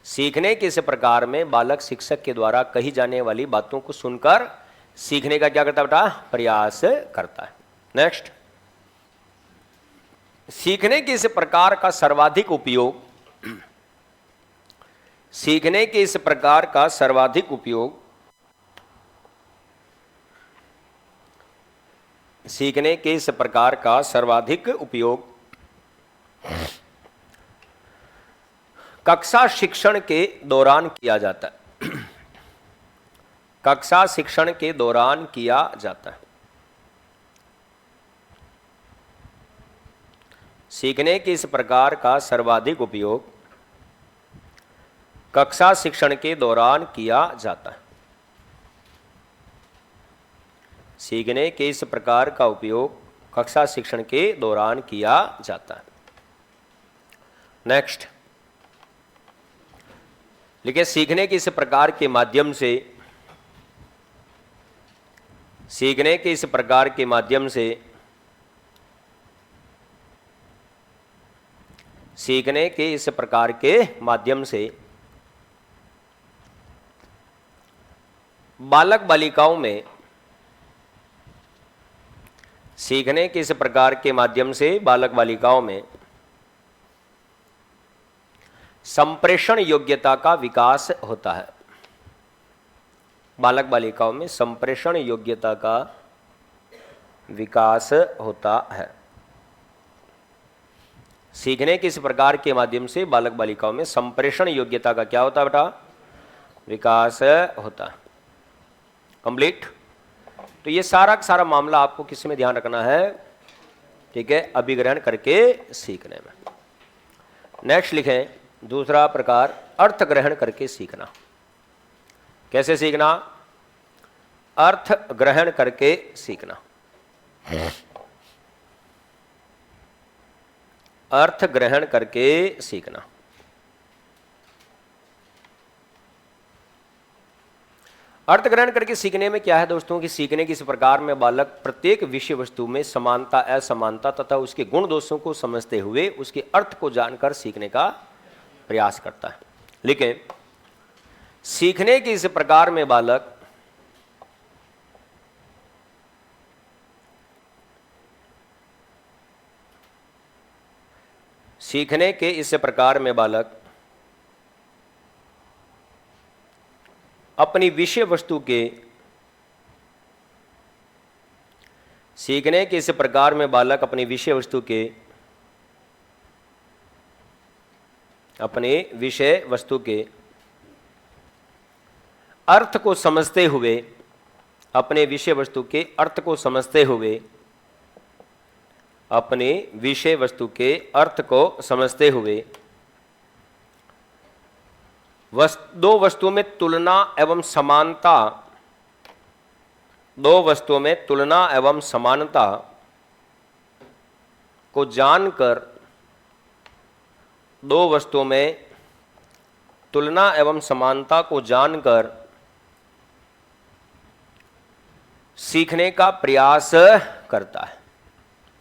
सीखने के इस प्रकार में बालक शिक्षक के द्वारा कही जाने वाली बातों को सुनकर सीखने का क्या करता है बेटा? प्रयास करता है। नेक्स्ट, सीखने के इस प्रकार का सर्वाधिक उपयोग सीखने के इस प्रकार का सर्वाधिक उपयोग सीखने के इस प्रकार का सर्वाधिक उपयोग कक्षा शिक्षण के दौरान किया जाता है। कक्षा शिक्षण के दौरान किया जाता है। सीखने के इस प्रकार का सर्वाधिक उपयोग कक्षा शिक्षण के दौरान किया जाता है। सीखने के इस प्रकार का उपयोग कक्षा शिक्षण के दौरान किया जाता है। नेक्स्ट, लिखिए, सीखने के इस प्रकार के माध्यम से सीखने के इस प्रकार के माध्यम से सीखने के इस प्रकार के माध्यम से बालक बालिकाओं में सीखने के इस प्रकार के माध्यम से बालक बालिकाओं में संप्रेषण योग्यता का विकास होता है। बालक बालिकाओं में संप्रेषण योग्यता का विकास होता है। सीखने के इस प्रकार के माध्यम से बालक बालिकाओं में संप्रेषण योग्यता का क्या होता है बेटा? विकास होता है। कंप्लीट। तो ये सारा का सारा मामला आपको किस में ध्यान रखना है? ठीक है, अभिग्रहण करके सीखने में। नेक्स्ट लिखें, दूसरा प्रकार अर्थ ग्रहण करके सीखना। कैसे सीखना? अर्थ ग्रहण करके सीखना। अर्थ ग्रहण करके सीखना। अर्थ ग्रहण करके सीखने में क्या है दोस्तों कि सीखने के इस प्रकार में बालक प्रत्येक विषय वस्तु में समानता असमानता तथा उसके गुण दोषों को समझते हुए उसके अर्थ को जानकर सीखने का प्रयास करता है। लेकिन सीखने के इस प्रकार में बालक सीखने के इस प्रकार में बालक अपनी विषय वस्तु के सीखने के इस प्रकार में बालक अपनी विषय वस्तु के अपने विषय वस्तु के अर्थ को समझते हुए, अपने विषय वस्तु के अर्थ को समझते हुए, अपने विषय वस्तु के अर्थ को समझते हुए दो वस्तुओं में तुलना एवं समानता, दो वस्तुओं में तुलना एवं समानता को जानकर, दो वस्तुओं में तुलना एवं समानता को जानकर सीखने का प्रयास करता है।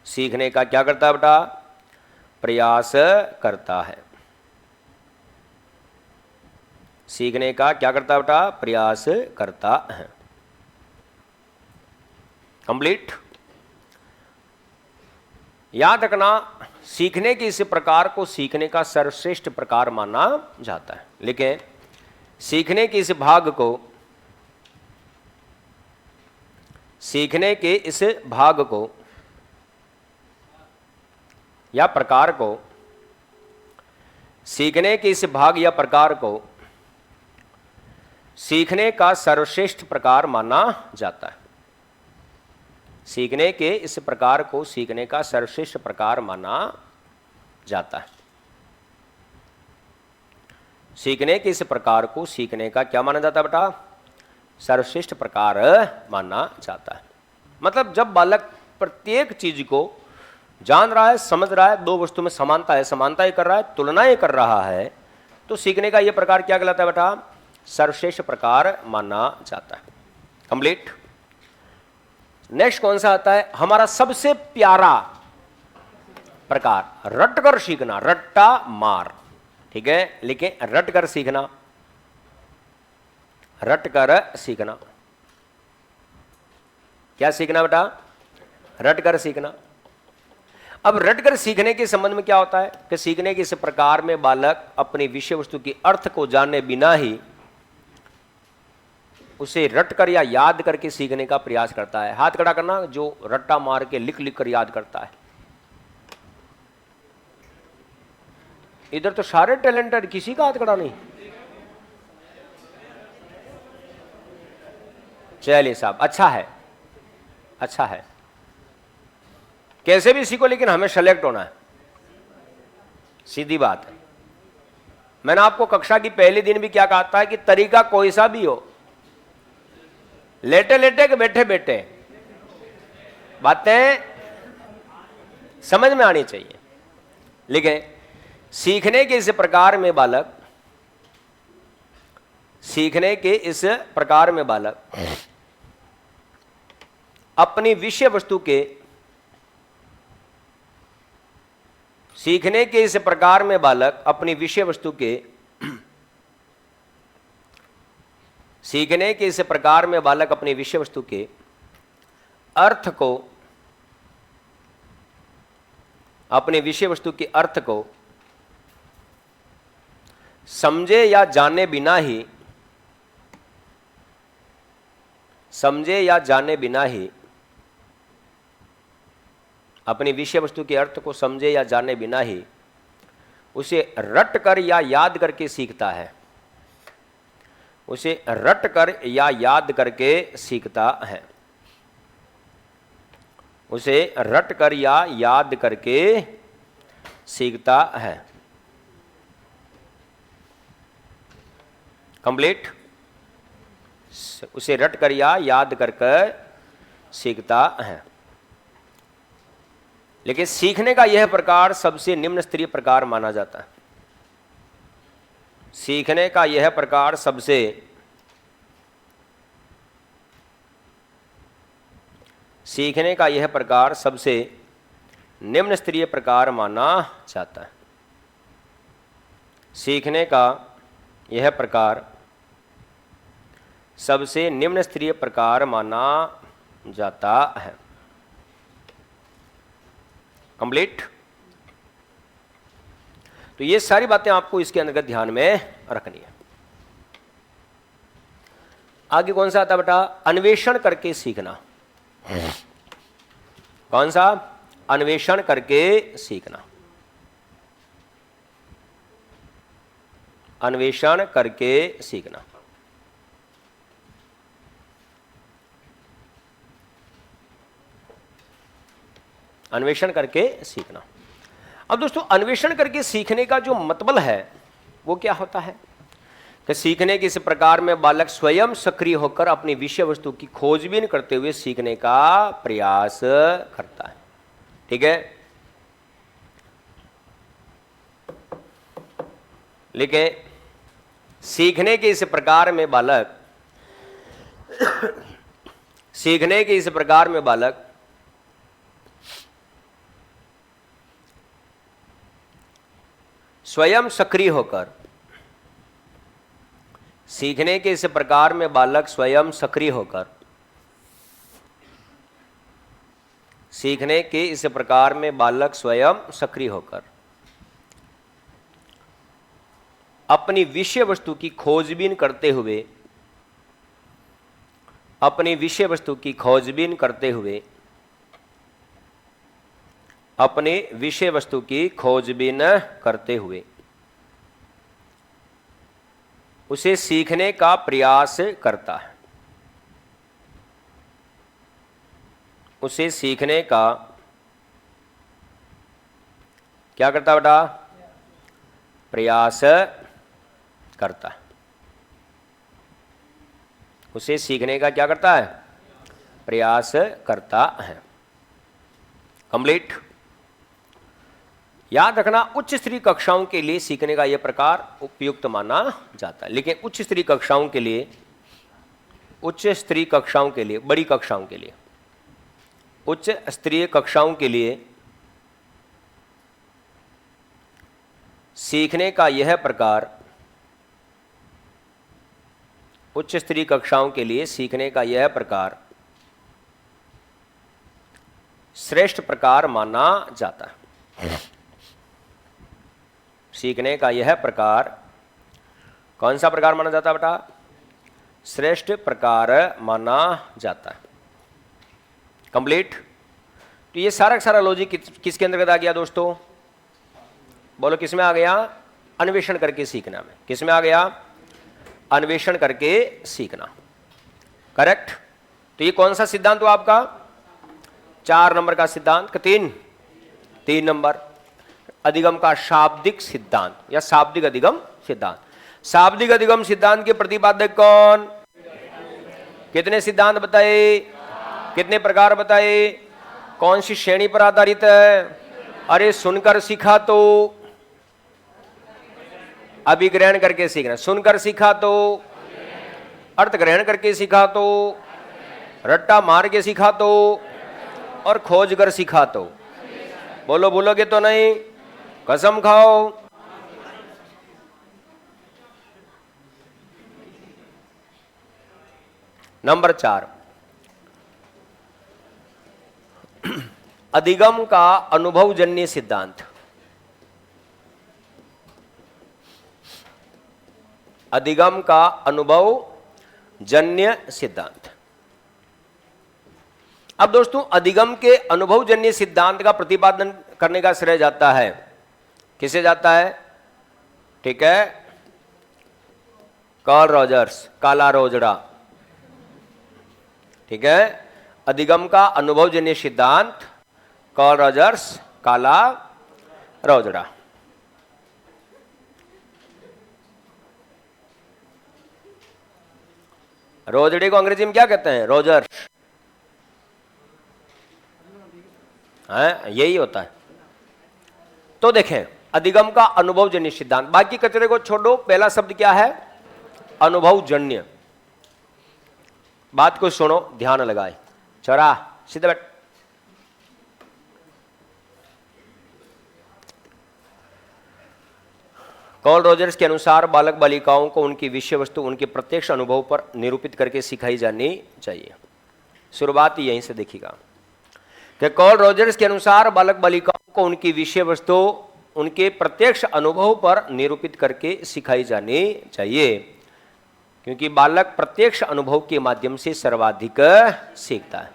सीखने का क्या करता है बेटा? प्रयास करता है। सीखने का क्या करता है बेटा? प्रयास करता है। कंप्लीट। याद रखना, सीखने के इस प्रकार को सीखने का सर्वश्रेष्ठ प्रकार माना जाता है, लेकिन सीखने के इस भाग को, सीखने के इस भाग को या प्रकार को, सीखने के इस भाग या प्रकार को सीखने का सर्वश्रेष्ठ प्रकार माना जाता है। सीखने के इस प्रकार को सीखने का सर्वश्रेष्ठ प्रकार माना जाता है। सीखने के इस प्रकार को सीखने का क्या माना जाता है बेटा? सर्वश्रेष्ठ प्रकार माना जाता है। मतलब जब बालक प्रत्येक चीज को जान रहा है, समझ रहा है, दो वस्तु में समानता है, समानता ही कर रहा है, तुलनाएं कर रहा है, तो सीखने का यह प्रकार क्या कहलाता है बेटा? सर्वश्रेष्ठ प्रकार माना जाता है। कंप्लीट। नेक्स्ट कौन सा आता है? हमारा सबसे प्यारा प्रकार, रट कर सीखना, रट्टा मार। ठीक है, लेकिन रट कर सीखना, रट कर सीखना। क्या सीखना बेटा? रट कर सीखना। अब रट कर सीखने के संबंध में क्या होता है कि सीखने के इस प्रकार में बालक अपनी विषय वस्तु के अर्थ को जाने बिना ही उसे रट कर या याद करके सीखने का प्रयास करता है। हाथ खड़ा करना जो रट्टा मार के लिख लिख कर याद करता है। इधर तो सारे टैलेंटेड, किसी का हाथ खड़ा नहीं। चलिए साहब, अच्छा है, अच्छा है। कैसे भी सीखो, लेकिन हमें सेलेक्ट होना है, सीधी बात है। मैंने आपको कक्षा की पहले दिन भी क्या कहा था कि तरीका कोई सा भी हो, लेटे लेटे के बैठे बैठे बातें समझ में आनी चाहिए। लेकिन सीखने के इस प्रकार में बालक, सीखने के इस प्रकार में बालक अपनी विषय वस्तु के, सीखने के इस प्रकार में बालक अपनी विषय वस्तु के, सीखने के इस प्रकार में बालक अपनी विषय वस्तु के अर्थ को, अपने विषय वस्तु के अर्थ को समझे या जाने बिना ही, समझे या जाने बिना ही, अपनी विषय वस्तु के अर्थ को समझे या जाने बिना ही उसे रट कर या याद करके सीखता है। उसे रट कर या याद करके सीखता है। उसे रट कर या याद करके सीखता है। कंप्लीट। उसे रट कर या याद कर सीखता है। लेकिन सीखने का यह प्रकार सबसे निम्न स्तरीय प्रकार माना जाता है। सीखने का यह प्रकार सबसे सीखने का यह प्रकार सबसे निम्न स्तरीय प्रकार माना जाता है। सीखने का यह प्रकार सबसे निम्न स्तरीय प्रकार माना जाता है। कंप्लीट। तो ये सारी बातें आपको इसके अंतर्गत ध्यान में रखनी है। आगे कौन सा आता बेटा? अन्वेषण करके सीखना। कौन सा? अन्वेषण करके सीखना। अन्वेषण करके सीखना। अन्वेषण करके सीखना। अब दोस्तों अन्वेषण करके सीखने का जो मतलब है वो क्या होता है कि सीखने के इस प्रकार में बालक स्वयं सक्रिय होकर अपनी विषय वस्तु की खोजबीन करते हुए सीखने का प्रयास करता है। ठीक है, लिखे सीखने के इस प्रकार में बालक सीखने के इस प्रकार में बालक स्वयं सक्रिय होकर सीखने के इस प्रकार में बालक स्वयं सक्रिय होकर सीखने के इस प्रकार में बालक स्वयं सक्रिय होकर अपनी विषय वस्तु की खोजबीन करते हुए अपनी विषय वस्तु की खोजबीन करते हुए अपने विषय वस्तु की खोजबीन करते हुए उसे सीखने का प्रयास करता है। उसे सीखने का क्या करता है बेटा? प्रयास करता है। उसे सीखने का क्या करता है? प्रयास करता है। कंप्लीट। याद रखना उच्च स्तरीय कक्षाओं के लिए सीखने का यह प्रकार उपयुक्त माना जाता है, लेकिन उच्च स्तरीय कक्षाओं के लिए उच्च स्तरीय कक्षाओं के लिए बड़ी कक्षाओं के लिए उच्च स्तरीय कक्षाओं के लिए सीखने का यह प्रकार उच्च स्तरीय कक्षाओं के लिए सीखने का यह प्रकार श्रेष्ठ प्रकार माना जाता है। सीखने का यह प्रकार कौन सा प्रकार माना जाता है बेटा? श्रेष्ठ प्रकार माना जाता है। कंप्लीट। तो ये सारा का सारा लॉजिक किसके अंतर्गत आ गया दोस्तों? बोलो किस में आ गया? अन्वेषण करके सीखना में। किस में आ गया? अन्वेषण करके सीखना। करेक्ट। तो ये कौन सा सिद्धांत हुआ आपका? 4 नंबर का सिद्धांत का 3 नंबर अधिगम का शाब्दिक सिद्धांत या शाब्दिक अधिगम सिद्धांत। शाब्दिक अधिगम सिद्धांत के प्रतिपादक कौन? कितने सिद्धांत बताए? कितने प्रकार बताए? कौन सी श्रेणी पर आधारित है? अरे सुनकर सीखा तो अभिग्रहण करके सीखना, सुनकर सीखा तो अर्थ ग्रहण करके सीखा तो रट्टा मार के सीखा तो और खोज कर सीखा तो। बोलो बोलोगे तो नहीं? कसम खाओ। नंबर 4 अधिगम का अनुभवजन्य सिद्धांत। अधिगम का अनुभवजन्य सिद्धांत। अब दोस्तों अधिगम के अनुभवजन्य सिद्धांत का प्रतिपादन करने का श्रेय जाता है किसे जाता है? ठीक है, कार्ल रॉजर्स, काला रोजड़ा। ठीक है, अधिगम का अनुभवजन्य सिद्धांत कार्ल रॉजर्स, काला रोजड़ा। रोजड़े को अंग्रेजी में क्या कहते हैं? रोजर्स। यही होता है। तो देखें अधिगम का अनुभवजन्य सिद्धांत, बाकी कचरे को छोड़ो। पहला शब्द क्या है? अनुभवजन्य। बात को सुनो, ध्यान लगाए। चौरा सीधे बैठ। कार्ल रॉजर्स के अनुसार बालक बालिकाओं को उनकी विषय वस्तु उनके प्रत्यक्ष अनुभव पर निरूपित करके सिखाई जानी चाहिए। शुरुआत यहीं से देखिएगा कि कार्ल रॉजर्स के अनुसार बालक बालिकाओं को उनकी विषय वस्तु उनके प्रत्यक्ष अनुभव पर निरूपित करके सिखाई जानी चाहिए, क्योंकि बालक प्रत्यक्ष अनुभव के माध्यम से सर्वाधिक सीखता है।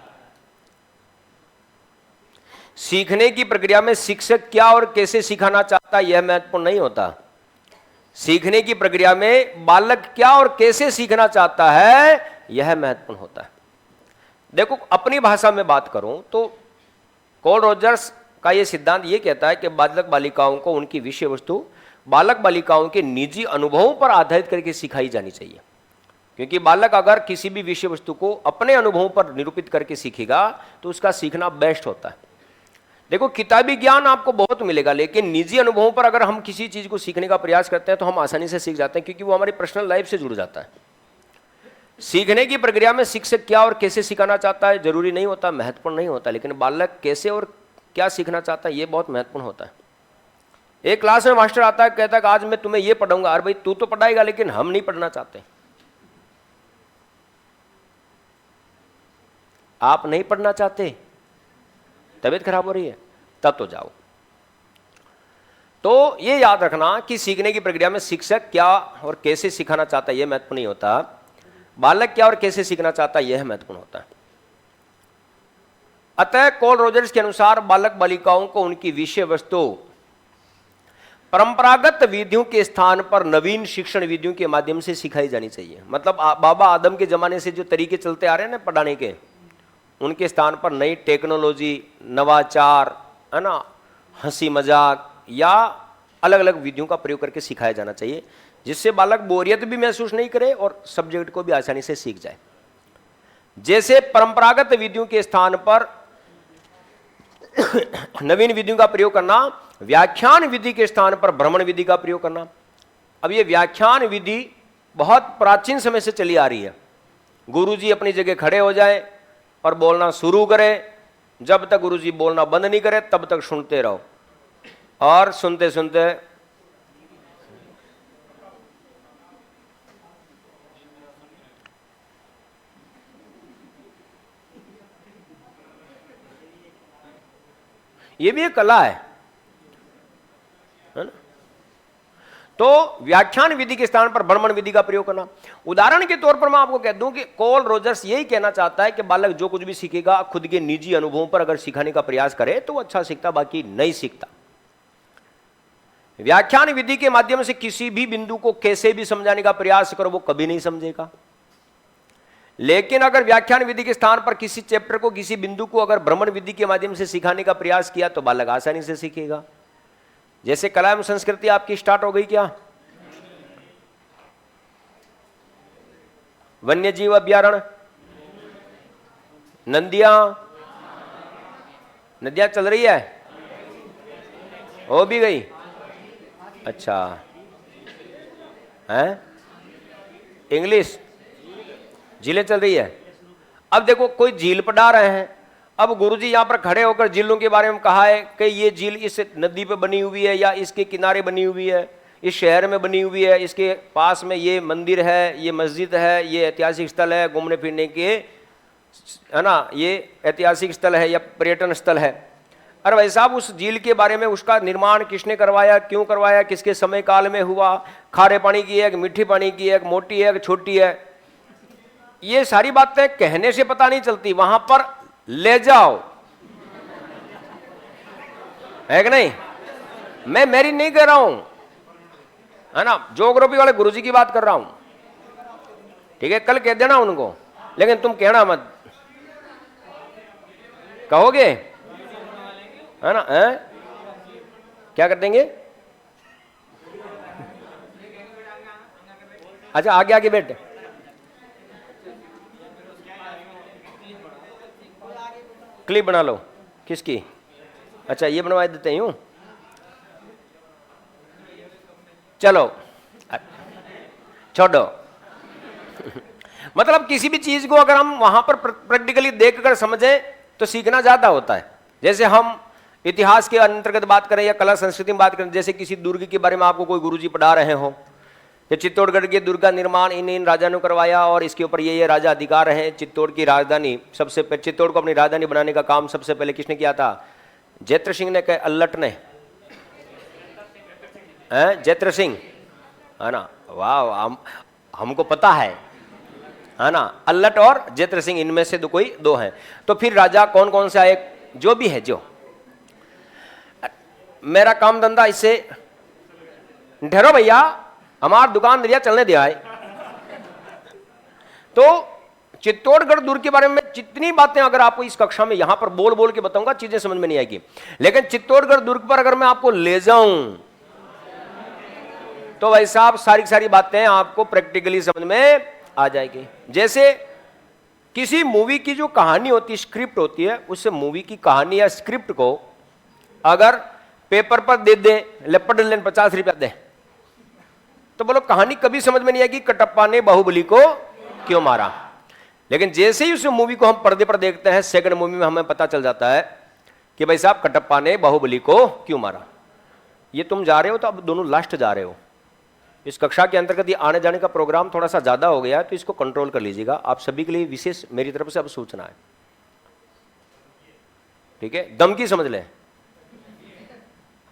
सीखने की प्रक्रिया में शिक्षक क्या और कैसे सिखाना चाहता है यह महत्वपूर्ण नहीं होता। सीखने की प्रक्रिया में बालक क्या और कैसे सीखना चाहता है यह महत्वपूर्ण होता है। देखो अपनी भाषा में बात करूं तो कोल रोजर्स का यह सिद्धांत यह कहता है कि बालक बालिकाओं को उनकी विषय वस्तु बालक बालिकाओं के निजी अनुभवों पर आधारित करके सिखाई जानी चाहिए, क्योंकि बालक अगर किसी भी विषय वस्तु को अपने अनुभवों पर निरूपित करके सीखेगा तो उसका सीखना बेस्ट होता है। देखो, किताबी ज्ञान आपको बहुत मिलेगा, लेकिन निजी अनुभवों पर अगर हम किसी चीज को सीखने का प्रयास करते हैं तो हम आसानी से सीख जाते हैं, क्योंकि वो हमारी पर्सनल लाइफ से जुड़ जाता है। सीखने की प्रक्रिया में शिक्षक क्या और कैसे सिखाना चाहता है जरूरी नहीं होता, महत्वपूर्ण नहीं होता, लेकिन बालक कैसे और क्या सीखना चाहता है ये बहुत महत्वपूर्ण होता है। एक क्लास में मास्टर आता है, कहता है कि आज मैं तुम्हें ये पढ़ाऊंगा। अरे भाई, तू तो पढ़ाएगा लेकिन हम नहीं पढ़ना चाहते। आप नहीं पढ़ना चाहते, तबीयत खराब हो रही है, तब तो जाओ। तो ये याद रखना कि सीखने की प्रक्रिया में शिक्षक क्या और कैसे सिखाना चाहता है यह महत्वपूर्ण नहीं होता, बालक क्या और कैसे सीखना चाहता है यह महत्वपूर्ण होता है। अतः कोल रोजर्स के अनुसार बालक बालिकाओं को उनकी विषय वस्तु परंपरागत विधियों के स्थान पर नवीन शिक्षण विधियों के माध्यम से सिखाई जानी चाहिए। मतलब बाबा आदम के जमाने से जो तरीके चलते आ रहे हैं ना पढ़ाने के, उनके स्थान पर नई टेक्नोलॉजी, नवाचार, है ना, हंसी मजाक या अलग अलग विधियों का प्रयोग करके सिखाया जाना चाहिए, जिससे बालक बोरियत भी महसूस नहीं करे और सब्जेक्ट को भी आसानी से सीख जाए। जैसे परंपरागत विधियों के स्थान पर नवीन विधियों का प्रयोग करना, व्याख्यान विधि के स्थान पर भ्रमण विधि का प्रयोग करना। अब ये व्याख्यान विधि बहुत प्राचीन समय से चली आ रही है। गुरुजी अपनी जगह खड़े हो जाए और बोलना शुरू करें, जब तक गुरुजी बोलना बंद नहीं करे तब तक सुनते रहो, और सुनते सुनते ये भी एक कला है ना? तो व्याख्यान विधि के स्थान पर भ्रमण विधि का प्रयोग करना। उदाहरण के तौर पर मैं आपको कह दूं कि कोल रोजर्स यही कहना चाहता है कि बालक जो कुछ भी सीखेगा खुद के निजी अनुभवों पर अगर सिखाने का प्रयास करे तो वो अच्छा सीखता, बाकी नहीं सीखता। व्याख्यान विधि के माध्यम से किसी भी बिंदु को कैसे भी समझाने का प्रयास करो वो कभी नहीं समझेगा, लेकिन अगर व्याख्यान विधि के स्थान पर किसी चैप्टर को, किसी बिंदु को अगर भ्रमण विधि के माध्यम से सिखाने का प्रयास किया तो बालक आसानी से सीखेगा। जैसे कला एवं संस्कृति आपकी स्टार्ट हो गई क्या? वन्य जीव अभ्यारण्य, नदियां चल रही है, हो भी गई। अच्छा है, इंग्लिश झीलें चल रही है। अब देखो, कोई झील पढ़ा रहे हैं, अब गुरुजी यहां पर खड़े होकर झीलों के बारे में कहा है कि ये झील इस नदी पे बनी हुई है या इसके किनारे बनी हुई है, इस शहर में बनी हुई है, इसके पास में ये मंदिर है, ये मस्जिद है, ये ऐतिहासिक स्थल है, घूमने फिरने के, है ना, ये ऐतिहासिक स्थल है या पर्यटन स्थल है। अरे भाई साहब, उस झील के बारे में उसका निर्माण किसने करवाया, क्यों करवाया, किसके समय काल में हुआ, खारे पानी की है, मीठे पानी की है, मोटी है, छोटी है, ये सारी बातें कहने से पता नहीं चलती, वहां पर ले जाओ, है कि नहीं? मैं मेरी नहीं कह रहा हूं, है ना, ज्योग्राफी वाले गुरुजी की बात कर रहा हूं, ठीक है? कल कह देना उनको, लेकिन तुम कहना मत, कहोगे, है ना? है? क्या कर देंगे? अच्छा, आगे आगे बैठ, क्लिप बना लो। किसकी? अच्छा, ये बनवा देते हैं यूं, चलो छोड़ो। मतलब किसी भी चीज को अगर हम वहां पर प्रैक्टिकली देखकर समझे तो सीखना ज्यादा होता है। जैसे हम इतिहास के अंतर्गत बात करें या कला संस्कृति में बात करें, जैसे किसी दुर्ग के बारे में आपको कोई गुरुजी पढ़ा रहे हो कि चित्तौड़गढ़ के दुर्ग का निर्माण इन राजा ने करवाया और इसके ऊपर ये राजा अधिकार हैं। चित्तौड़ की राजधानी, सबसे पहले चित्तौड़ को अपनी राजधानी बनाने का काम सबसे पहले किसने किया था? जैत्र सिंह ने, अल्लट ने, जैत्र सिंह, है ना? वाह, हमको पता है ना? अल्लट और जैत्र सिंह, इनमें से कोई दो हैं। तो फिर राजा कौन कौन से आए, जो भी है, जो मेरा काम धंधा इससे ठहरो भैया, हमार दुकान दरिया चलने दिया है। तो चित्तौड़गढ़ दुर्ग के बारे में जितनी बातें अगर आपको इस कक्षा में यहां पर बोल बोल के बताऊंगा चीजें समझ में नहीं आएगी, लेकिन चित्तौड़गढ़ दुर्ग पर अगर मैं आपको ले जाऊं तो भाई साहब सारी सारी बातें आपको प्रैक्टिकली समझ में आ जाएगी। जैसे किसी मूवी की जो कहानी होती है, स्क्रिप्ट होती है, उस मूवी की कहानी या स्क्रिप्ट को अगर पेपर पर दे दे, ले पढ़ लें 50 रुपया दे, तो बोलो कहानी कभी समझ में नहीं आएगी कटप्पा ने बाहुबली को क्यों मारा। लेकिन जैसे ही उस मूवी को हम पर्दे पर देखते हैं, सेकंड मूवी में हमें पता चल जाता है कि भाई साहब कटप्पा ने बाहुबली को क्यों मारा। ये तुम जा रहे हो तो अब दोनों लास्ट जा रहे हो। इस कक्षा के अंतर्गत ये आने जाने का प्रोग्राम थोड़ा सा ज्यादा हो गया है, तो इसको कंट्रोल कर लीजिएगा। आप सभी के लिए विशेष मेरी तरफ से अब सूचना है, ठीक है? दम की समझ लें,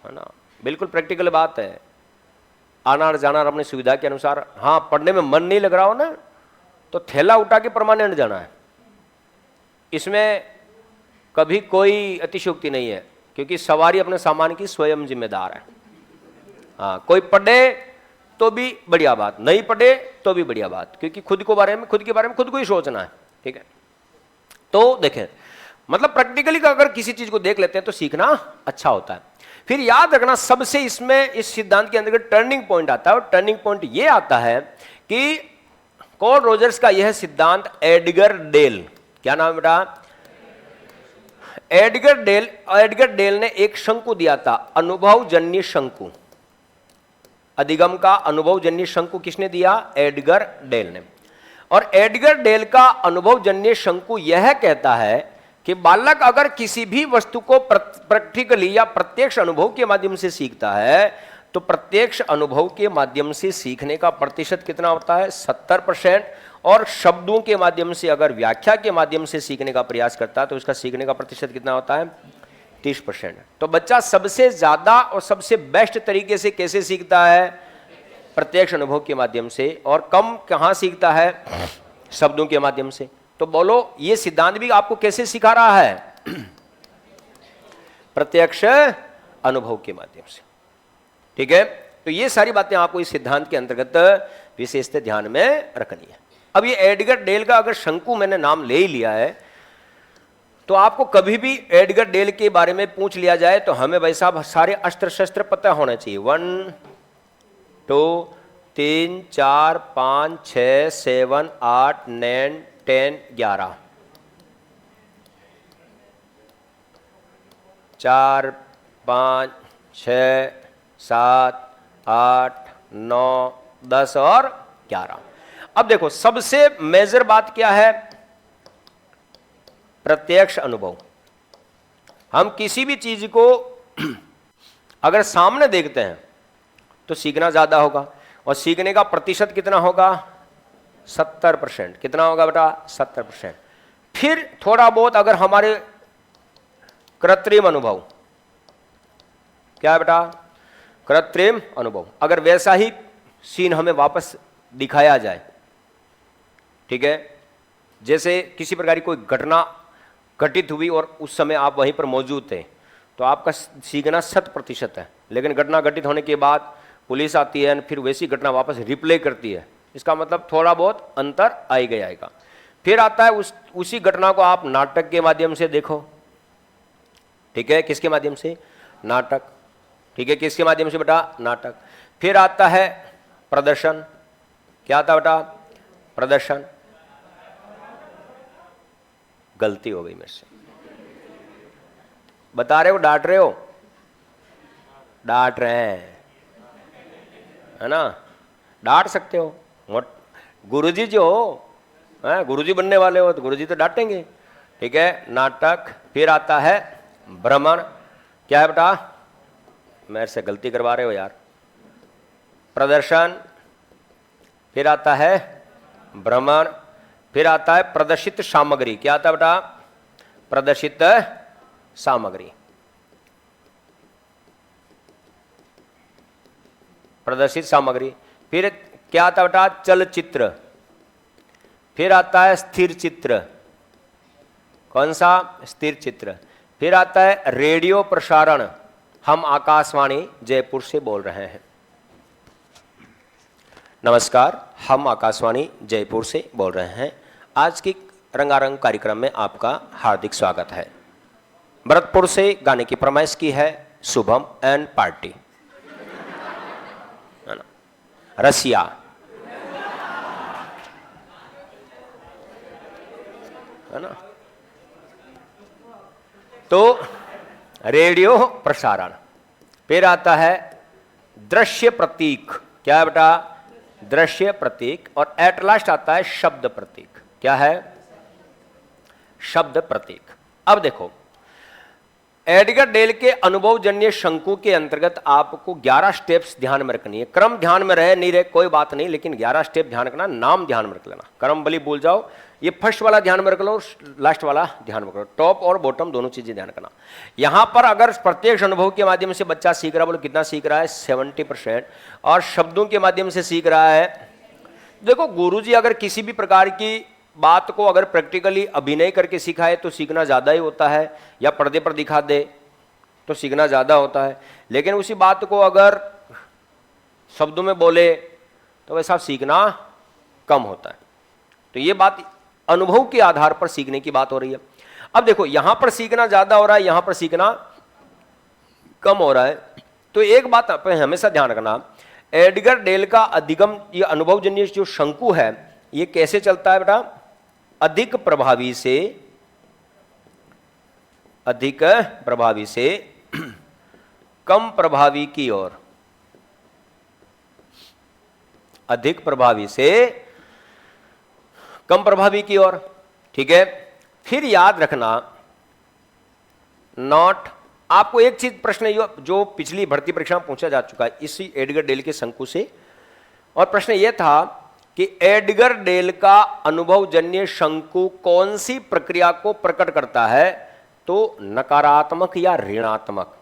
है ना, बिल्कुल प्रैक्टिकल बात है। आना जाना अपनी सुविधा के अनुसार। हाँ, पढ़ने में मन नहीं लग रहा हो ना, तो थैला उठा के परमानेंट जाना है। इसमें कभी कोई अतिशयोक्ति नहीं है, क्योंकि सवारी अपने सामान की स्वयं जिम्मेदार है। हाँ, कोई पढ़े तो भी बढ़िया बात, नहीं पढ़े तो भी बढ़िया बात, क्योंकि खुद के बारे में खुद को ही सोचना है, ठीक है? तो देखें, मतलब प्रैक्टिकली का अगर किसी चीज को देख लेते हैं तो सीखना अच्छा होता है। फिर याद रखना, सबसे इसमें इस सिद्धांत के अंदर टर्निंग पॉइंट आता है, और टर्निंग पॉइंट ये आता है कि कार्ल रोजर्स का यह सिद्धांत एडगर डेल, क्या नाम है बेटा? एडगर डेल ने एक शंकु दिया था, अनुभवजन्य शंकु। अधिगम का अनुभवजन्य शंकु किसने दिया? एडगर डेल ने। और एडगर डेल का अनुभवजन्य शंकु यह कहता है कि बालक अगर किसी भी वस्तु को प्रैक्टिकली या प्रत्यक्ष अनुभव के माध्यम से सीखता है, तो प्रत्यक्ष अनुभव के माध्यम से सीखने का प्रतिशत कितना होता है? 70%। और शब्दों के माध्यम से अगर व्याख्या के माध्यम से सीखने का प्रयास करता है तो उसका सीखने का प्रतिशत कितना होता है? 30%। तो बच्चा सबसे ज्यादा और सबसे बेस्ट तरीके से कैसे सीखता है? प्रत्यक्ष अनुभव के माध्यम से। और कम कहां सीखता है? शब्दों के माध्यम से। तो बोलो ये सिद्धांत भी आपको कैसे सिखा रहा है? प्रत्यक्ष अनुभव के माध्यम से, ठीक है? तो ये सारी बातें आपको इस सिद्धांत के अंतर्गत विशेषतः ध्यान में रखनी है। अब ये एडगर डेल का अगर शंकु मैंने नाम ले ही लिया है, तो आपको कभी भी एडगर डेल के बारे में पूछ लिया जाए तो हमें भाई साहब सारे अस्त्र शस्त्र पता होना चाहिए। 1 2 3 4 5 6 7 8 9 10 11 4 5 6 7 8 9 10 और 11। अब देखो, सबसे मेजर बात क्या है? प्रत्यक्ष अनुभव। हम किसी भी चीज को अगर सामने देखते हैं तो सीखना ज्यादा होगा, और सीखने का प्रतिशत कितना होगा? 70%। कितना होगा बेटा? 70%। फिर थोड़ा बहुत अगर हमारे कृत्रिम अनुभव, क्या है बेटा? कृत्रिम अनुभव, अगर वैसा ही सीन हमें वापस दिखाया जाए, ठीक है, जैसे किसी प्रकार की कोई घटना घटित हुई और उस समय आप वहीं पर मौजूद थे, तो आपका सीखना 100% है। लेकिन घटना घटित होने के बाद पुलिस आती है, फिर वैसी घटना वापस रिप्ले करती है, इसका मतलब थोड़ा बहुत अंतर आएगा। फिर आता है उसी घटना को आप नाटक के माध्यम से देखो, ठीक है? किसके माध्यम से? नाटक, ठीक है? किसके माध्यम से बेटा? नाटक। फिर आता है प्रदर्शन। क्या आता है बेटा? प्रदर्शन। गलती हो गई मेरे से, बता रहे हो? डांट रहे हो? डांट रहे हैं, है ना? डांट सकते हो, गुरुजी जो हो, गुरुजी बनने वाले हो तो गुरुजी तो डांटेंगे, ठीक है? नाटक। फिर आता है भ्रमण। क्या है बेटा? मेरे से गलती करवा रहे हो यार। प्रदर्शन, फिर आता है भ्रमण, फिर आता है प्रदर्शित सामग्री। क्या आता है बेटा? प्रदर्शित सामग्री। प्रदर्शित सामग्री। फिर क्या आता है बेटा? चलचित्र। फिर आता है स्थिर चित्र। कौन सा? स्थिर चित्र। फिर आता है रेडियो प्रसारण। हम आकाशवाणी जयपुर से बोल रहे हैं। नमस्कार, हम आकाशवाणी जयपुर से बोल रहे हैं। आज की रंगारंग कार्यक्रम में आपका हार्दिक स्वागत है। भरतपुर से गाने की फरमाइश की है शुभम एंड पार्टी, है ना, रसिया। है ना। तो रेडियो प्रसारण, फिर आता है दृश्य प्रतीक। क्या है बेटा? दृश्य प्रतीक। और एट लास्ट आता है शब्द प्रतीक। क्या है? शब्द प्रतीक। अब देखो, एडगर डेल के अनुभवजन्य शंकु के अंतर्गत आपको 11 स्टेप्स ध्यान में रखनी है। क्रम ध्यान में रहे नहीं रहे कोई बात नहीं, लेकिन 11 स्टेप ध्यान रखना। नाम ध्यान में रख लेना, क्रम भली भूल जाओ। ये फर्स्ट वाला ध्यान में रख लो, लास्ट वाला ध्यान में रख लो। टॉप और बॉटम दोनों चीजें ध्यान रखना। यहां पर अगर प्रत्यक्ष अनुभव के माध्यम से बच्चा सीख रहा है, बोलो कितना सीख रहा है? 70%। और शब्दों के माध्यम से सीख रहा है। देखो, गुरुजी अगर किसी भी प्रकार की बात को अगर प्रैक्टिकली अभिनय करके सिखाए तो सीखना ज्यादा ही होता है, या पर्दे पर दिखा दे तो सीखना ज्यादा होता है। लेकिन उसी बात को अगर शब्दों में बोले तो वैसा सीखना कम होता है। तो ये बात अनुभव के आधार पर सीखने की बात हो रही है। अब देखो, यहां पर सीखना ज्यादा हो रहा है, यहां पर सीखना कम हो रहा है। तो एक बात आप हमेशा ध्यान रखना, एडगर डेल का अधिगम, ये अनुभवजन्य जो शंकु है, ये कैसे चलता है बेटा? अधिक प्रभावी से कम प्रभावी की ओर, अधिक प्रभावी से कम प्रभावी की ओर। ठीक है। फिर याद रखना, नॉट, आपको एक चीज प्रश्न जो पिछली भर्ती परीक्षा में पूछा जा चुका है इसी एडगर डेल के शंकु से, और प्रश्न यह था कि एडगर डेल का अनुभवजन्य शंकु कौन सी प्रक्रिया को प्रकट करता है? तो नकारात्मक या ऋणात्मक।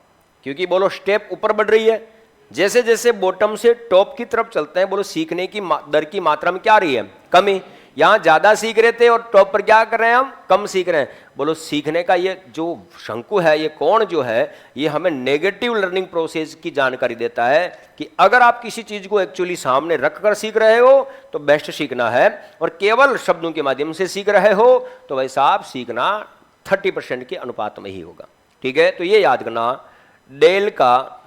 क्योंकि बोलो स्टेप ऊपर बढ़ रही है, जैसे जैसे बॉटम से टॉप की तरफ चलते हैं, बोलो सीखने की दर की मात्रा में क्या आ रही है? कमी। यहां ज्यादा सीख रहे थे और टॉप पर क्या कर रहे हैं? हम कम सीख रहे हैं। बोलो सीखने का ये जो शंकु है, ये कोण जो है, ये हमें नेगेटिव लर्निंग प्रोसेस की जानकारी देता है कि अगर आप किसी चीज को एक्चुअली सामने रखकर सीख रहे हो तो बेस्ट सीखना है, और केवल शब्दों के माध्यम से सीख रहे हो तो वैसा आप सीखना 30% के अनुपात में ही होगा। ठीक है। तो ये याद करना, डेल का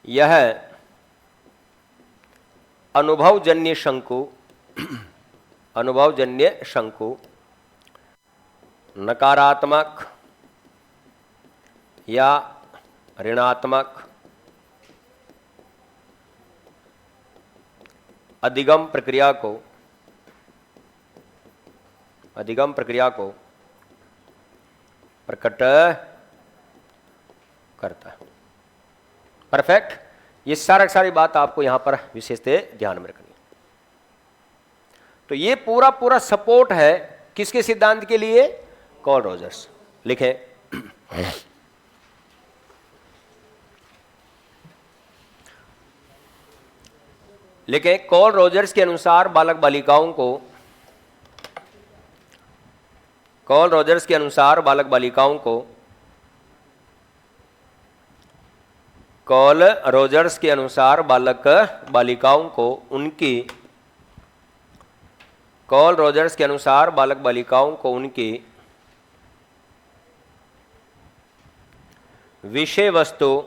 यह अनुभवजन्य शंकु नकारात्मक या ऋणात्मक अधिगम प्रक्रिया को प्रकट करता है। परफेक्ट। ये सारी बात आपको यहां पर विशेषतः ध्यान में रखनी है। तो ये पूरा सपोर्ट है किसके सिद्धांत के लिए? Karl Rogers. लिखें, कार्ल रॉजर्स के अनुसार बालक बालिकाओं को उनकी विषय वस्तु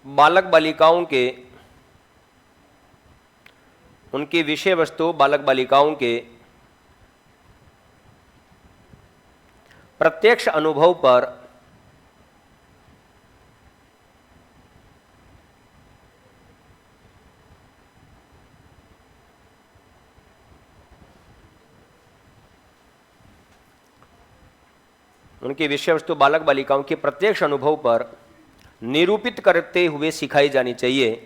बालक बालिकाओं के प्रत्यक्ष अनुभव पर निरूपित करते हुए सिखाई जानी चाहिए।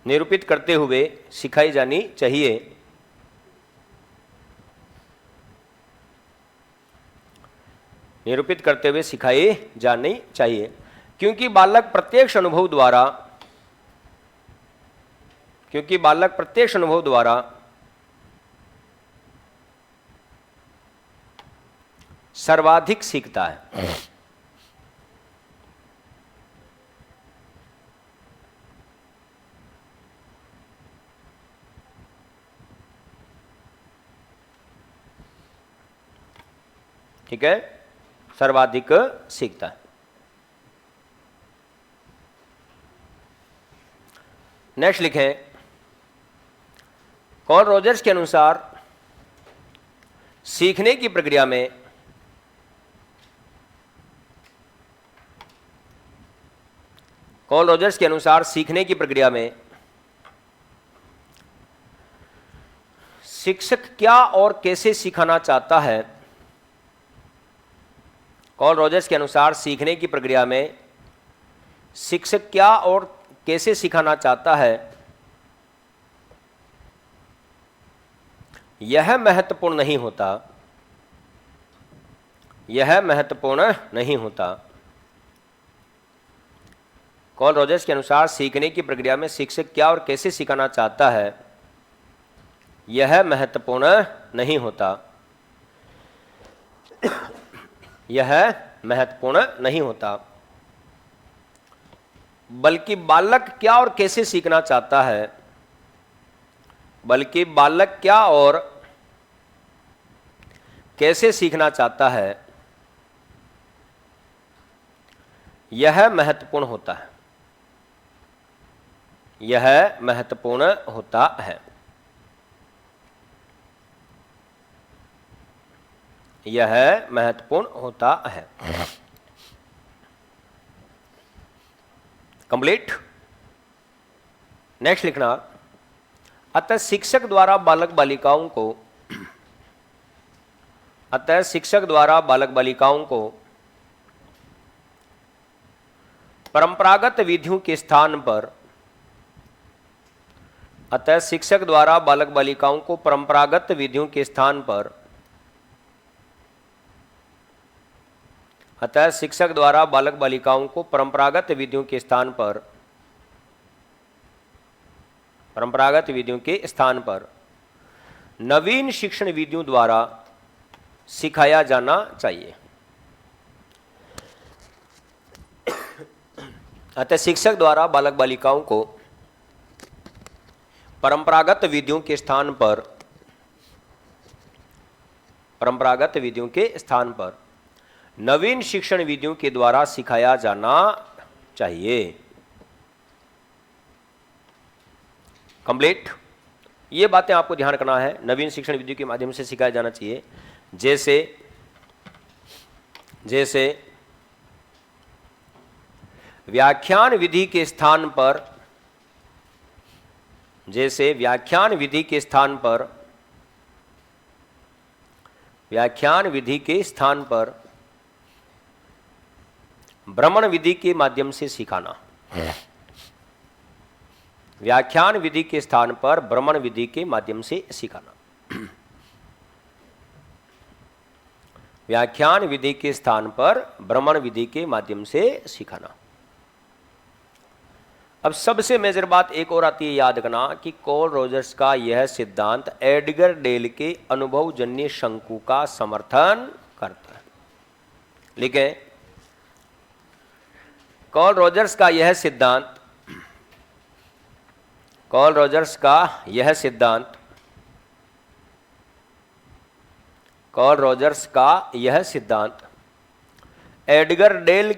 निरूपित करते हुए सिखाई जानी चाहिए। निरूपित करते हुए सिखाई जानी चाहिए, क्योंकि बालक प्रत्यक्ष अनुभव द्वारा सर्वाधिक सीखता है। ठीक है, सर्वाधिक सीखता है। नेक्स्ट लिखें, कॉल रॉजर्स के अनुसार सीखने की प्रक्रिया में सीखने की प्रक्रिया में शिक्षक क्या और कैसे सिखाना चाहता है। कॉल रॉजर्स के अनुसार सीखने की प्रक्रिया में शिक्षक क्या और कैसे सिखाना चाहता है, यह महत्वपूर्ण नहीं होता। यह महत्वपूर्ण नहीं होता। कॉल रॉजर्स के अनुसार सीखने की प्रक्रिया में शिक्षक क्या और कैसे सिखाना चाहता है, यह महत्वपूर्ण नहीं होता। यह महत्वपूर्ण नहीं होता, बल्कि बालक क्या और कैसे सीखना चाहता है, बल्कि बालक क्या और कैसे सीखना चाहता है, यह महत्वपूर्ण होता है। यह महत्वपूर्ण होता है। यह महत्वपूर्ण होता है। कंप्लीट। नेक्स्ट लिखना, अतः शिक्षक द्वारा बालक बालिकाओं को परंपरागत विधियों के स्थान पर परंपरागत विधियों के स्थान पर नवीन शिक्षण विधियों द्वारा सिखाया जाना चाहिए। अतः शिक्षक द्वारा बालक बालिकाओं को परंपरागत विधियों के स्थान पर नवीन शिक्षण विधियों के द्वारा सिखाया जाना चाहिए। कंप्लीट। ये बातें आपको ध्यान रखना है, नवीन शिक्षण विधियों के माध्यम से सिखाया जाना चाहिए। जैसे व्याख्यान विधि के स्थान पर भ्रमण विधि के माध्यम से सिखाना। व्याख्यान विधि के स्थान पर भ्रमण विधि के माध्यम से सिखाना। व्याख्यान विधि के स्थान पर भ्रमण विधि के माध्यम से सिखाना। अब सबसे मेजर बात एक और आती है, याद रखना कि कॉल रॉजर्स का यह सिद्धांत एडगर डेल के अनुभवजन्य शंकु का समर्थन करता है। लिखें, कॉल रॉजर्स का यह सिद्धांत एडगर डेल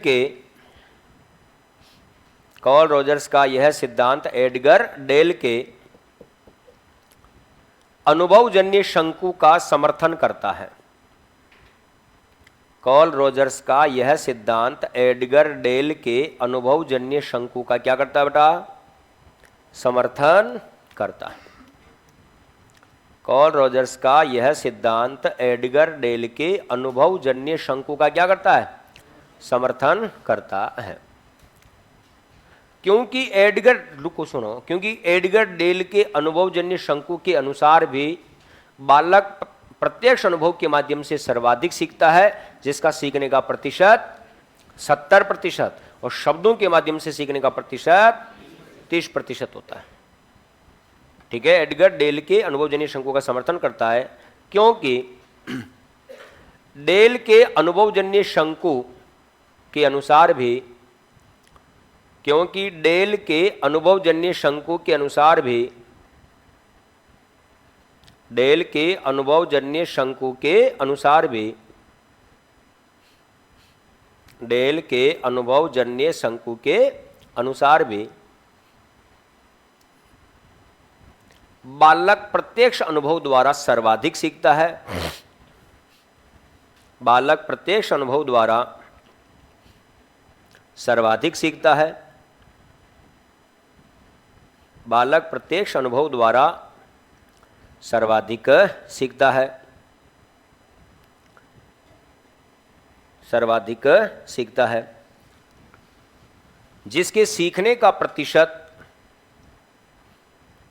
के अनुभवजन्य शंकु का समर्थन करता है। कॉल रॉजर्स का यह सिद्धांत एडगर डेल के अनुभवजन्य शंकु का क्या करता है बेटा? समर्थन करता है। कॉल रॉजर्स का यह सिद्धांत एडगर डेल के अनुभवजन्य शंकु का क्या करता है? समर्थन करता है। क्योंकि एडगर डेल के अनुभवजन्य शंकु के अनुसार भी बालक प्रत्यक्ष अनुभव के माध्यम से सर्वाधिक सीखता है, जिसका सीखने का प्रतिशत 70% और शब्दों के माध्यम से सीखने का प्रतिशत 30% होता है। ठीक है, एडगर डेल के अनुभवजन्य शंकु का समर्थन करता है क्योंकि डेल के अनुभवजन्य शंकु के अनुसार भी, क्योंकि डेल के अनुभवजन्य शंकु के अनुसार भी, डेल के अनुभवजन्य शंकु के अनुसार भी, डेल के अनुभवजन्य शंकु के अनुसार भी बालक प्रत्यक्ष अनुभव द्वारा सर्वाधिक सीखता है। बालक प्रत्यक्ष अनुभव द्वारा सर्वाधिक सीखता है। बालक प्रत्यक्ष अनुभव द्वारा सर्वाधिक सीखता है। सर्वाधिक सीखता है। जिसके सीखने का प्रतिशत,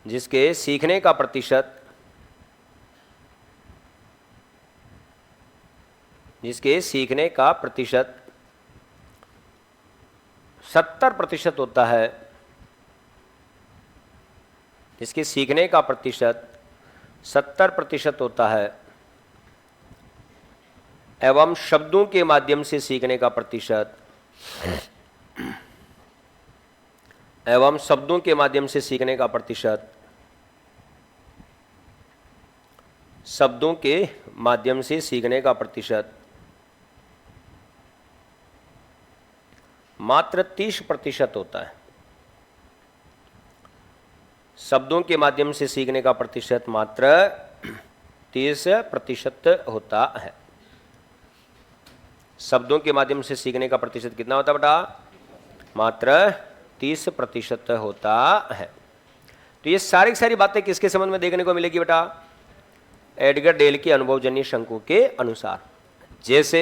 जिसके सीखने का प्रतिशत, जिसके सीखने का प्रतिशत 70% होता है, जिसके सीखने का प्रतिशत 70% होता है, एवं शब्दों के माध्यम से सीखने का प्रतिशत, एवं शब्दों के माध्यम से सीखने का प्रतिशत, शब्दों के माध्यम से सीखने का प्रतिशत मात्र 30% होता है। शब्दों के माध्यम से सीखने का प्रतिशत मात्र 30% होता है। शब्दों के माध्यम से सीखने का प्रतिशत कितना होता है बेटा? मात्र 30% होता है। तो ये सारी की सारी बातें किसके संबंध में देखने को मिलेगी बेटा? एडगर डेल के अनुभवजन्य शंकु के अनुसार। जैसे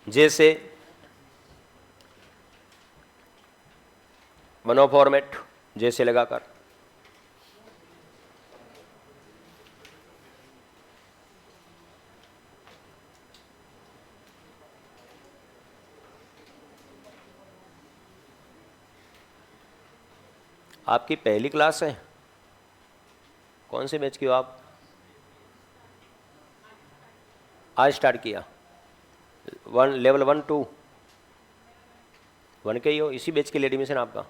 जैसे मनो फॉर्मेट जैसे लगाकर, आपकी पहली क्लास है? कौन से बैच की हो आप? आज स्टार्ट किया? लेवल 1 2 1 के ही हो? इसी बैच के लिए एडमिशन आपका?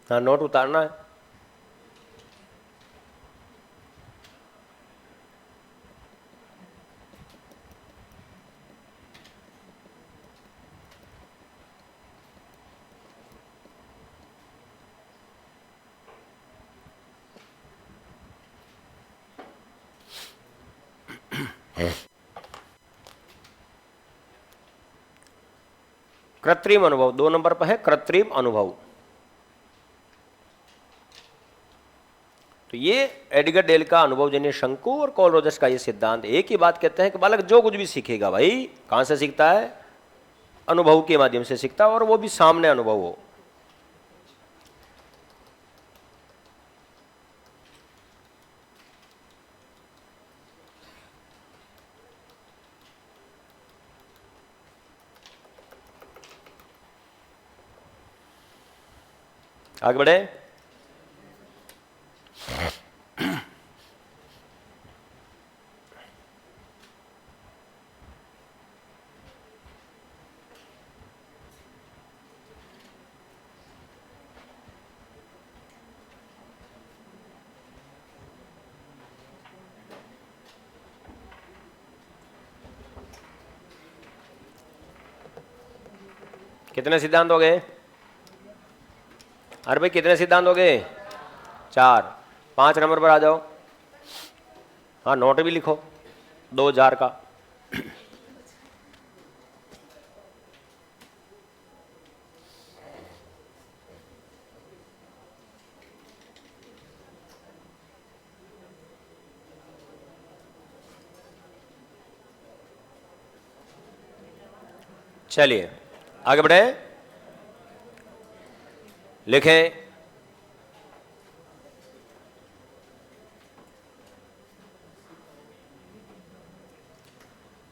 हाँ, नोट उतारना है। कृत्रिम अनुभव 2 नंबर पर है, कृत्रिम अनुभव। तो ये एडगर डेल का अनुभवजन्य शंकु और कॉल रोजर्स का ये सिद्धांत एक ही बात कहते हैं कि बालक जो कुछ भी सीखेगा भाई कहां से सीखता है, अनुभव के माध्यम से सीखता है, और वो भी सामने अनुभव हो। आगे बढ़े। कितने सिद्धांत हो गए? अरे भाई कितने सिद्धांत हो गए? 4। 5 नंबर पर आ जाओ। हाँ, नोट भी लिखो 2000 का। चलिए आगे बढ़े, लिखें।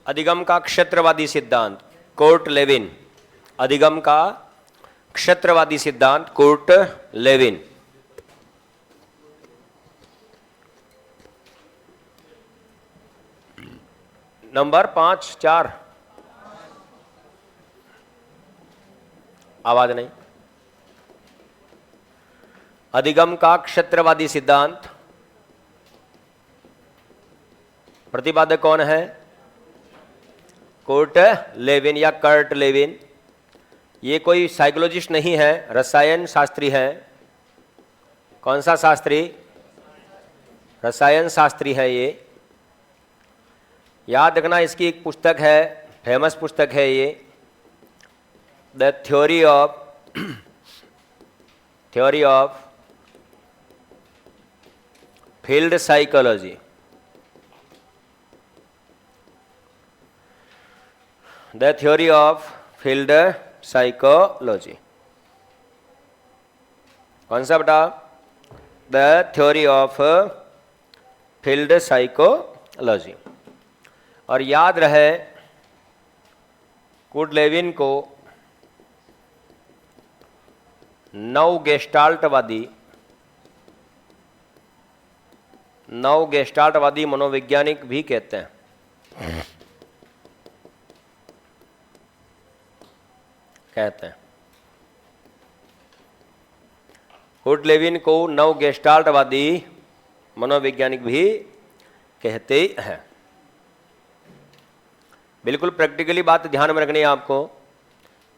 अधिगम का क्षेत्रवादी सिद्धांत, कोर्ट लेविन। अधिगम का क्षेत्रवादी सिद्धांत, कोर्ट लेविन। नंबर 5 4। आवाज नहीं। अधिगम का क्षेत्रवादी सिद्धांत, प्रतिपादक कौन है? कोर्ट लेविन या कर्ट लेविन। ये कोई साइकोलॉजिस्ट नहीं है, रसायन शास्त्री है। कौन सा शास्त्री? रसायन शास्त्री है ये। याद रखना, इसकी एक पुस्तक है, फेमस पुस्तक है ये, the theory of field psychology. The theory of field psychology. कौन सा बेटा? The theory of field psychology. और याद रहे, कुर्ट लेविन को नव गेस्टाल्टवादी मनोवैज्ञानिक भी कहते हैं। कुर्ट लेविन को नव गेस्टाल्टवादी मनोवैज्ञानिक भी कहते हैं। बिल्कुल प्रैक्टिकली बात ध्यान में रखनी है आपको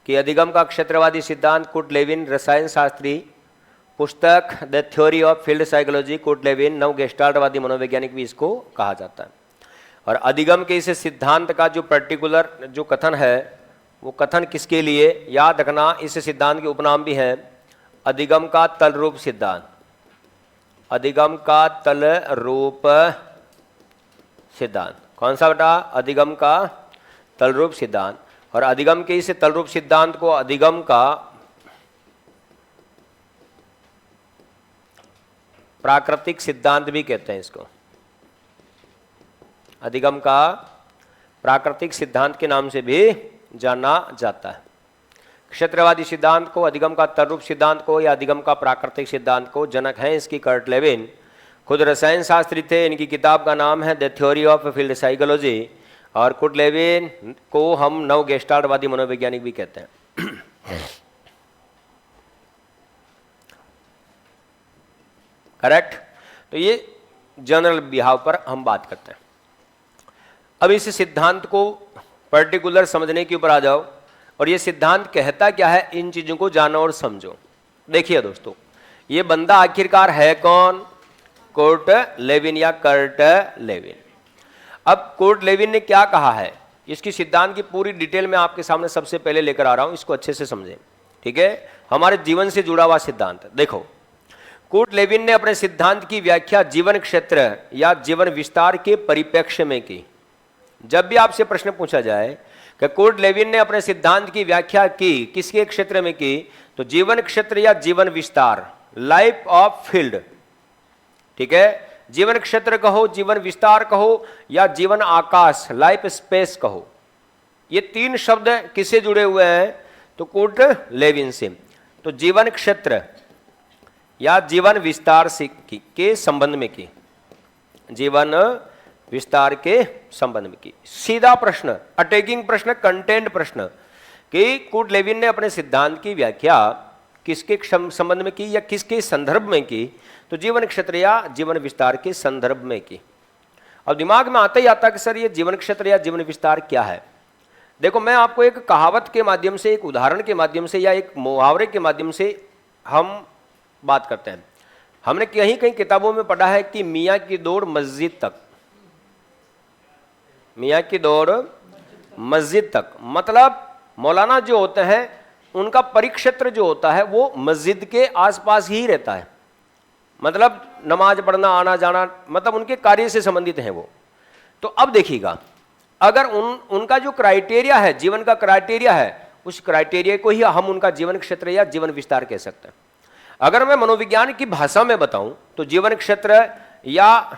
कि अधिगम का क्षेत्रवादी सिद्धांत, कुर्ट लेविन रसायन शास्त्री, पुस्तक the theory of field psychology, Kurt Lewin नव गेस्टाल्टवादी मनोवैज्ञानिक भी इसको कहा जाता है। और अधिगम के इस सिद्धांत का जो पर्टिकुलर जो कथन है, वो कथन किसके लिए? याद रखना, इस सिद्धांत के उपनाम भी हैं अधिगम का तल रूप सिद्धांत। अधिगम का तल रूप सिद्धांत। कौन सा बेटा? अधिगम का तल रूप सिद्धांत। और अधिगम के इस तल रूप सिद्धांत को अधिगम का प्राकृतिक सिद्धांत भी कहते हैं। इसको अधिगम का प्राकृतिक सिद्धांत के नाम से भी जाना जाता है। क्षेत्रवादी सिद्धांत को, अधिगम का तल रूप सिद्धांत को या अधिगम का प्राकृतिक सिद्धांत को जनक हैं इसकी कर्ट लेविन, खुद रसायन शास्त्री थे। इनकी किताब का नाम है the theory of field psychology. और कुर्ट लेविन को हम नव गेस्टाल्टवादी मनोवैज्ञानिक भी कहते हैं। करेक्ट। तो ये जनरल बिहाव पर हम बात करते हैं। अब इस सिद्धांत को पर्टिकुलर समझने के ऊपर आ जाओ, और ये सिद्धांत कहता क्या है, इन चीजों को जानो और समझो। देखिए दोस्तों, ये बंदा आखिरकार है कौन? कुर्ट लेविन या कर्ट लेविन। अब कुर्ट लेविन ने क्या कहा है, इसकी सिद्धांत की पूरी डिटेल में आपके सामने सबसे पहले लेकर आ रहा हूं, इसको अच्छे से समझें, ठीक है? हमारे जीवन से जुड़ा हुआ सिद्धांत। देखो, कुर्ट लेविन ने अपने सिद्धांत की व्याख्या जीवन क्षेत्र या जीवन विस्तार के परिप्रेक्ष्य में की। जब भी आपसे प्रश्न पूछा जाए कि कुर्ट लेविन ने अपने सिद्धांत की व्याख्या की, किसके क्षेत्र में की, तो जीवन क्षेत्र या जीवन विस्तार, लाइफ ऑफ फील्ड, ठीक है? जीवन क्षेत्र कहो, जीवन विस्तार कहो, या जीवन आकाश, लाइफ स्पेस कहो, ये तीन शब्द किससे जुड़े हुए हैं? तो कुर्ट लेविन से। तो जीवन क्षेत्र या जीवन विस्तार से के संबंध में की, जीवन विस्तार के संबंध में की। सीधा प्रश्न, अटैकिंग प्रश्न, कंटेंट प्रश्न कि कुर्ट लेविन ने अपने सिद्धांत की व्याख्या किसके संबंध में की या किसके संदर्भ में की? तो जीवन क्षेत्र या जीवन विस्तार के संदर्भ में की। अब दिमाग में आता ही आता कि सर ये जीवन क्षेत्र या जीवन विस्तार क्या है? देखो, मैं आपको एक कहावत के माध्यम से, एक उदाहरण के माध्यम से या एक मुहावरे के माध्यम से हम बात करते हैं। हमने कहीं कहीं किताबों में पढ़ा है कि मियाँ की दौड़ मस्जिद तक, मियाँ की दौड़ मस्जिद तक, मतलब मौलाना जो होते हैं उनका परिक्षेत्र जो होता है वो मस्जिद के आसपास ही रहता है। मतलब नमाज पढ़ना, आना जाना, मतलब उनके कार्य से संबंधित है वो। तो अब देखिएगा, अगर उनका जो क्राइटेरिया है, जीवन का क्राइटेरिया है, उस क्राइटेरिया को ही हम उनका जीवन क्षेत्र या जीवन विस्तार कह सकते हैं। अगर मैं मनोविज्ञान की भाषा में बताऊं तो जीवन क्षेत्र या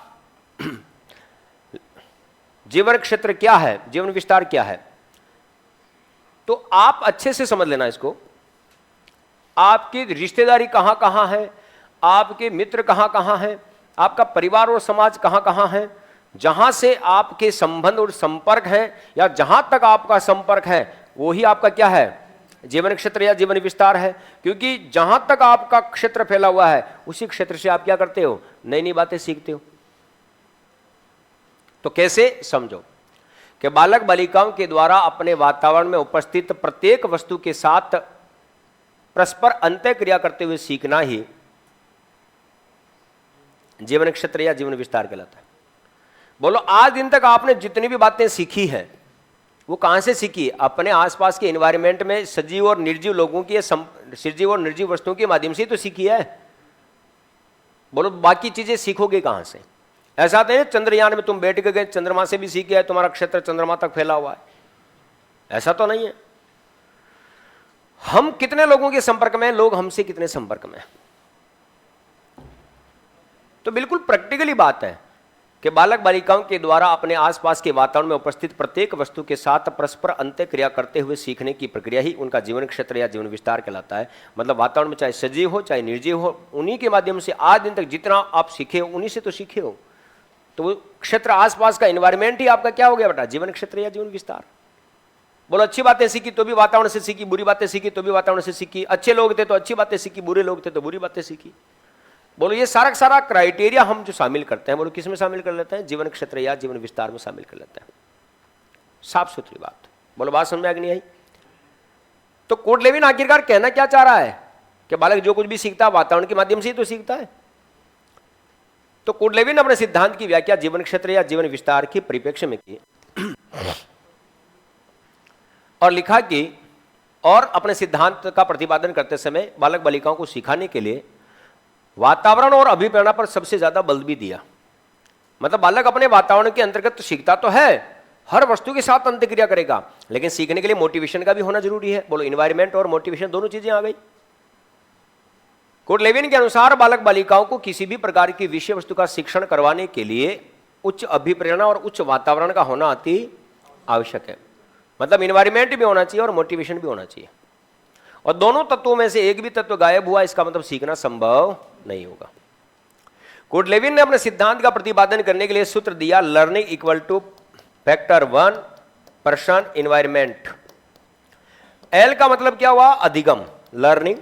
जीवन क्षेत्र क्या है, जीवन विस्तार क्या है, तो आप अच्छे से समझ लेना इसको। आपकी रिश्तेदारी कहां कहां है, आपके मित्र कहां कहां हैं, आपका परिवार और समाज कहां कहां है, जहां से आपके संबंध और संपर्क है या जहां तक आपका संपर्क है वो ही आपका क्या है, जीवन क्षेत्र या जीवन विस्तार है। क्योंकि जहां तक आपका क्षेत्र फैला हुआ है उसी क्षेत्र से आप क्या करते हो, नई नई बातें सीखते हो। तो कैसे समझो कि बालक बालिकाओं के द्वारा अपने वातावरण में उपस्थित प्रत्येक वस्तु के साथ परस्पर अंतःक्रिया करते हुए सीखना ही जीवन क्षेत्र या जीवन विस्तार कहलाता है। बोलो, आज दिन तक आपने जितनी भी बातें सीखी हैं वो कहां से सीखी? अपने आसपास के एनवायरनमेंट में सजीव और निर्जीव लोगों की, सजीव और निर्जीव वस्तुओं के माध्यम से तो सीखी है। बोलो, बाकी चीजें सीखोगे कहां से? ऐसा तो है चंद्रयान में तुम बैठ के गए, चंद्रमा से भी सीखे, तुम्हारा क्षेत्र चंद्रमा तक फैला हुआ है, ऐसा तो नहीं है। हम कितने लोगों के संपर्क में, लोग हमसे कितने संपर्क में? तो बिल्कुल प्रैक्टिकली बात है कि बालक बालिकाओं के द्वारा अपने आसपास के वातावरण में उपस्थित प्रत्येक वस्तु के साथ परस्पर अंतःक्रिया करते हुए सीखने की प्रक्रिया ही उनका जीवन क्षेत्र या जीवन विस्तार कहलाता है। मतलब वातावरण में चाहे सजीव हो चाहे निर्जीव हो, उन्हीं के माध्यम से आज दिन तक जितना आप सीखे हो उन्हीं से तो सीखे हो। तो वो क्षेत्र, आसपास का एनवायरमेंट ही आपका क्या हो गया बेटा, जीवन क्षेत्र या जीवन विस्तार। बोलो, अच्छी बातें सीखी तो भी वातावरण से सीखी, बुरी बातें सीखी तो भी वातावरण से सीखी, अच्छे लोग थे तो अच्छी बातें सीखी, बुरे लोग थे तो बुरी बातें सीखी। बोलो, ये सारा सारा क्राइटेरिया हम जो शामिल करते हैं, बोलो किस में शामिल कर लेते हैं? जीवन क्षेत्र या जीवन विस्तार में शामिल कर लेते हैं। साफ सुथरी बात। बोलो, बात समझ में आ गई नहीं आई? तो कुर्ट लेविन आखिरकार कहना क्या चाह रहा है कि बालक जो कुछ भी सीखता है वातावरण के माध्यम से ही तो सीखता है। तो कुर्ट लेविन अपने सिद्धांत की व्याख्या जीवन क्षेत्र या जीवन विस्तार के परिप्रेक्ष्य में की और लिखा कि और अपने सिद्धांत का प्रतिपादन करते समय बालक बालिकाओं को सिखाने के लिए वातावरण और अभिप्रेरणा पर सबसे ज्यादा बल भी दिया। मतलब बालक अपने वातावरण के अंतर्गत तो सीखता तो है, हर वस्तु के साथ अंतःक्रिया करेगा, लेकिन सीखने के लिए मोटिवेशन का भी होना जरूरी है। बोलो, एनवायरमेंट और मोटिवेशन दोनों चीजें आ गई। कुर्ट लेविन के अनुसार बालक बालिकाओं को किसी भी प्रकार की विषय वस्तु का शिक्षण करवाने के लिए उच्च अभिप्रेरणा और उच्च वातावरण का होना अति आवश्यक है। मतलब एनवायरमेंट भी होना चाहिए और मोटिवेशन भी होना चाहिए, और दोनों तत्वों में से एक भी तत्व गायब हुआ इसका मतलब सीखना संभव नहीं होगा। कुर्ट लेविन ने अपने सिद्धांत का प्रतिपादन करने के लिए सूत्र दिया, learning equal two factor 1 person environment. L का मतलब क्या हुआ? अधिगम, लर्निंग।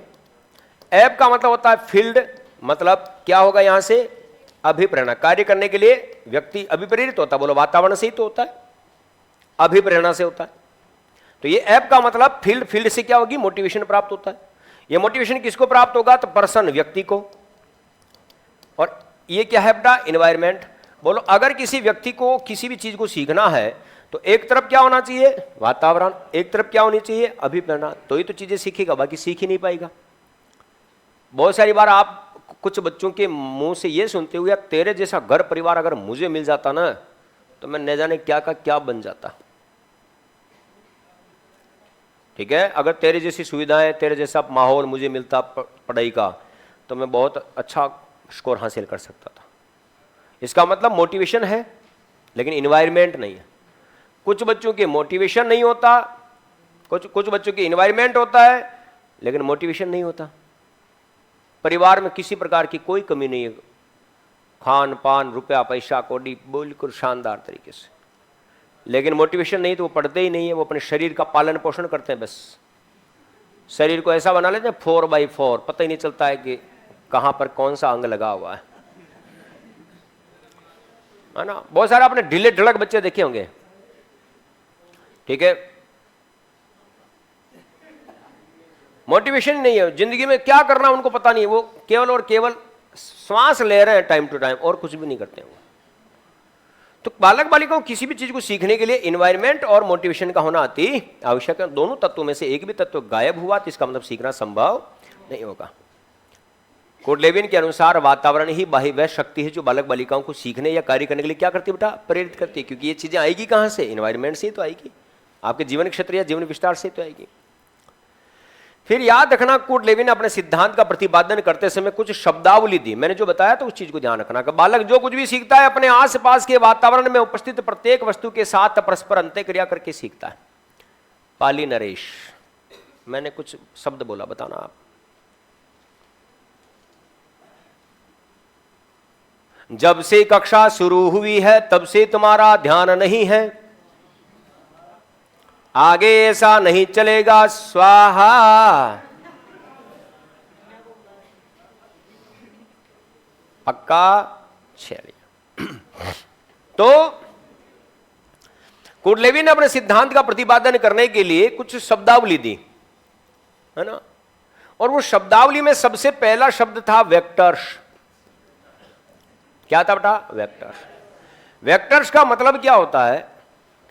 एफ का मतलब होता है फील्ड, मतलब क्या होगा यहां से, अभिप्रेरणा। कार्य करने के लिए व्यक्ति अभिप्रेरित होता है, बोलो वातावरण से ही तो होता है, अभिप्रेरणा से होता है। तो ये ऐप का मतलब फील्ड, फील्ड से क्या होगी, मोटिवेशन प्राप्त होता है। ये मोटिवेशन किसको प्राप्त होगा, तो पर्सन, व्यक्ति को। और ये क्या है बेटा, एनवायरमेंट। बोलो अगर किसी व्यक्ति को किसी भी चीज को सीखना है तो एक तरफ क्या होना चाहिए, वातावरण, एक तरफ क्या होनी चाहिए, अभिप्रेरणा। तो ही तो चीजें सीखेगा, बाकी सीख ही नहीं पाएगा। बहुत सारी बार आप कुछ बच्चों के मुंह से ये सुनते हुए, तेरे जैसा घर परिवार अगर मुझे मिल जाता ना तो मैं न जाने क्या का क्या बन जाता। ठीक है, अगर तेरे जैसी सुविधाएं, तेरे जैसा माहौल मुझे मिलता पढ़ाई का, तो मैं बहुत अच्छा स्कोर हासिल कर सकता था। इसका मतलब मोटिवेशन है लेकिन इन्वायरमेंट नहीं है। कुछ बच्चों के मोटिवेशन नहीं होता, कुछ बच्चों के इन्वायरमेंट होता है लेकिन मोटिवेशन नहीं होता। परिवार में किसी प्रकार की कोई कमी नहीं है, खान पान, रुपया पैसा कौड़ी बिल्कुल शानदार तरीके से, लेकिन मोटिवेशन नहीं तो वो पढ़ते ही नहीं है। वो अपने शरीर का पालन पोषण करते हैं, बस शरीर को ऐसा बना लेते हैं 4x4, पता ही नहीं चलता है कि कहां पर कौन सा अंग लगा हुआ है ना। बहुत सारे आपने ढीले ढड़क बच्चे देखे होंगे, ठीक है, मोटिवेशन नहीं है, जिंदगी में क्या करना उनको पता नहीं है, वो केवल और केवल श्वास ले रहे हैं टाइम टू टाइम और कुछ भी नहीं करते हैं वो। तो बालक बालिकाओं किसी भी चीज को सीखने के लिए इन्वायरमेंट और मोटिवेशन का होना अति आवश्यक है। दोनों तत्वों में से एक भी तत्व गायब हुआ तो इसका मतलब सीखना संभव नहीं होगा। कोडलेविन के अनुसार वातावरण ही बाह्य वह शक्ति है जो बालक बालिकाओं को सीखने या कार्य करने के लिए क्या करती है बेटा, प्रेरित करती है। क्योंकि ये चीजें आएगी कहां से, इन्वायरमेंट से ही तो आएगी, आपके जीवन क्षेत्र या जीवन विस्तार से तो आएगी। फिर याद रखना, कोडलेविन ने अपने सिद्धांत का प्रतिपादन करते समय कुछ शब्दावली दी। मैंने जो बताया तो उस चीज को ध्यान रखना कि बालक जो कुछ भी सीखता है अपने आसपास के वातावरण में उपस्थित प्रत्येक वस्तु के साथ परस्पर अंतःक्रिया करके सीखता है। पाली नरेश, मैंने कुछ शब्द बोला, बताना आप। जब से कक्षा शुरू हुई है तब से तुम्हारा ध्यान नहीं है, आगे ऐसा नहीं चलेगा, स्वाहा। पक्का चलिए। तो कोडलेविन ने अपने सिद्धांत का प्रतिपादन करने के लिए कुछ शब्दावली दी, है ना। और वो शब्दावली में सबसे पहला शब्द था वेक्टर्स। क्या था बेटा, वेक्टर्स। वेक्टर्स का मतलब क्या होता है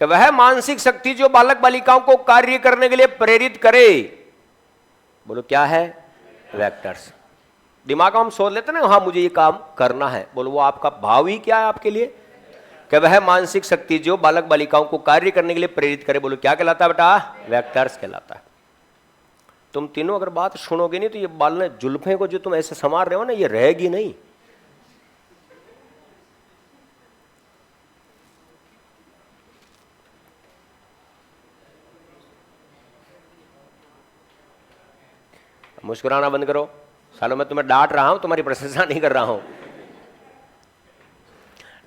कि वह मानसिक शक्ति जो बालक बालिकाओं को कार्य करने के लिए प्रेरित करे। बोलो क्या है, वेक्टर्स। दिमाग में हम सोच लेते ना, हाँ मुझे ये काम करना है, बोलो वो आपका भाव ही क्या है आपके लिए, कि वह मानसिक शक्ति जो बालक बालिकाओं को कार्य करने के लिए प्रेरित करे। बोलो क्या कहलाता है बेटा, वेक्टर्स कहलाता है। तुम तीनों अगर बात सुनोगे नहीं तो ये बाल जुल्फे को जो तुम ऐसे संवार रहे हो ना, ये रहेगी नहीं। मुस्कुराना बंद करो सालों, मैं तुम्हें डांट रहा हूं, तुम्हारी प्रशंसा नहीं कर रहा हूं।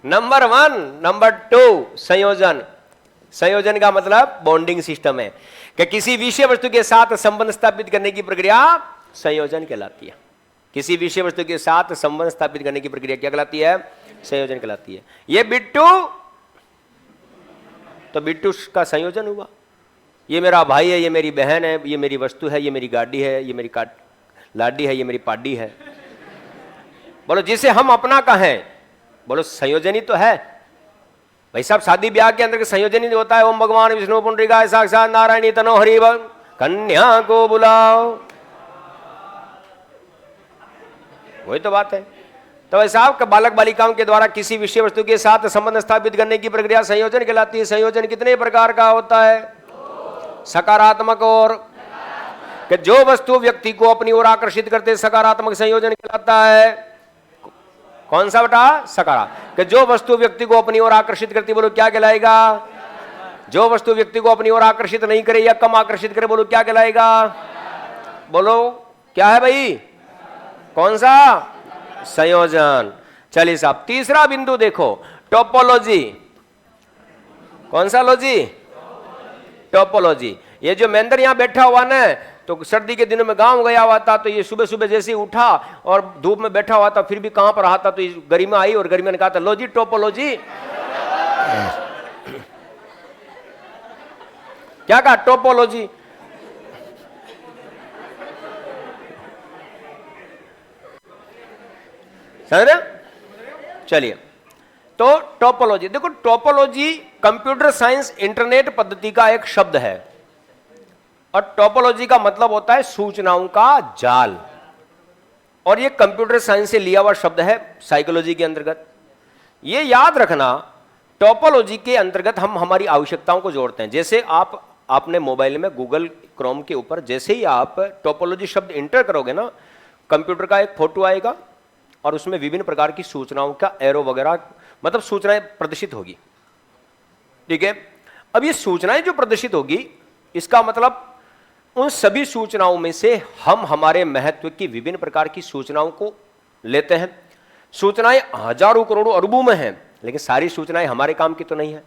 नंबर 1, नंबर 2 संयोजन। संयोजन का मतलब बॉन्डिंग सिस्टम है कि किसी विषय वस्तु के साथ संबंध स्थापित करने की प्रक्रिया संयोजन कहलाती है। किसी विषय वस्तु के साथ संबंध स्थापित करने की प्रक्रिया क्या कहलाती है, संयोजन कहलाती है। ये बिट्टू, तो बिट्टू का संयोजन हुआ। ये मेरा भाई है, ये मेरी बहन है, ये मेरी वस्तु है, ये मेरी गाड़ी है, ये मेरी लाडी है, ये मेरी पाडी है। बोलो जिसे हम अपना कहें, बोलो संयोजन ही तो है भाई साहब। शादी ब्याह के अंदर संयोजन ही होता है। ओम भगवान विष्णु पुंडरीकाय साक्षात नारायणी तनो हरि बल, कन्या को बुलाओ, वही तो बात है। तो भाई साहब बालक बालिकाओं के द्वारा किसी विषय वस्तु के साथ संबंध स्थापित करने की प्रक्रिया संयोजन कहलाती है। संयोजन कितने प्रकार का होता है, सकारात्मक और कि जो वस्तु व्यक्ति को अपनी ओर आकर्षित करते सकारात्मक संयोजन कहलाता है। कौन सा बेटा, सकारात्मक। कि जो वस्तु व्यक्ति को अपनी ओर आकर्षित करती, बोलो क्या कहलाएगा। जो वस्तु व्यक्ति को अपनी ओर आकर्षित नहीं करे या कम आकर्षित करे, बोलो क्या कहलाएगा। बोलो क्या है भाई, कौन सा, संयोजन। चलिए साहब तीसरा बिंदु देखो, टोपोलॉजी। कौन सा लॉजी, टोपोलॉजी। ये जो महेंद्र यहां बैठा हुआ ना, तो सर्दी के दिनों में गांव गया हुआ था, तो ये सुबह सुबह जैसे ही उठा और धूप में बैठा हुआ था, फिर भी कहां पर रहा था, तो गरिमा आई और गरिमा ने कहा था, लो जी टोपोलॉजी। क्या कहा? टोपोलॉजी। समझ रहे? चलिए, तो टोपोलॉजी देखो, टोपोलॉजी कंप्यूटर साइंस इंटरनेट पद्धति का एक शब्द है, और टोपोलॉजी का मतलब होता है सूचनाओं का जाल, और ये कंप्यूटर साइंस से लिया हुआ शब्द है साइकोलॉजी के अंतर्गत। ये याद रखना, टोपोलॉजी के अंतर्गत हम हमारी आवश्यकताओं को जोड़ते हैं। जैसे आपने मोबाइल में गूगल क्रोम के ऊपर जैसे ही आप टोपोलॉजी शब्द इंटर करोगे ना, कंप्यूटर का एक फोटो आएगा और उसमें विभिन्न प्रकार की सूचनाओं का एरो वगैरह, मतलब सूचनाएं प्रदर्शित होगी। ठीक है, अब ये सूचनाएं जो प्रदर्शित होगी, इसका मतलब उन सभी सूचनाओं में से हम हमारे महत्व की विभिन्न प्रकार की सूचनाओं को लेते हैं। सूचनाएं हजारों करोड़ों अरबों में हैं, लेकिन सारी सूचनाएं हमारे काम की तो नहीं है।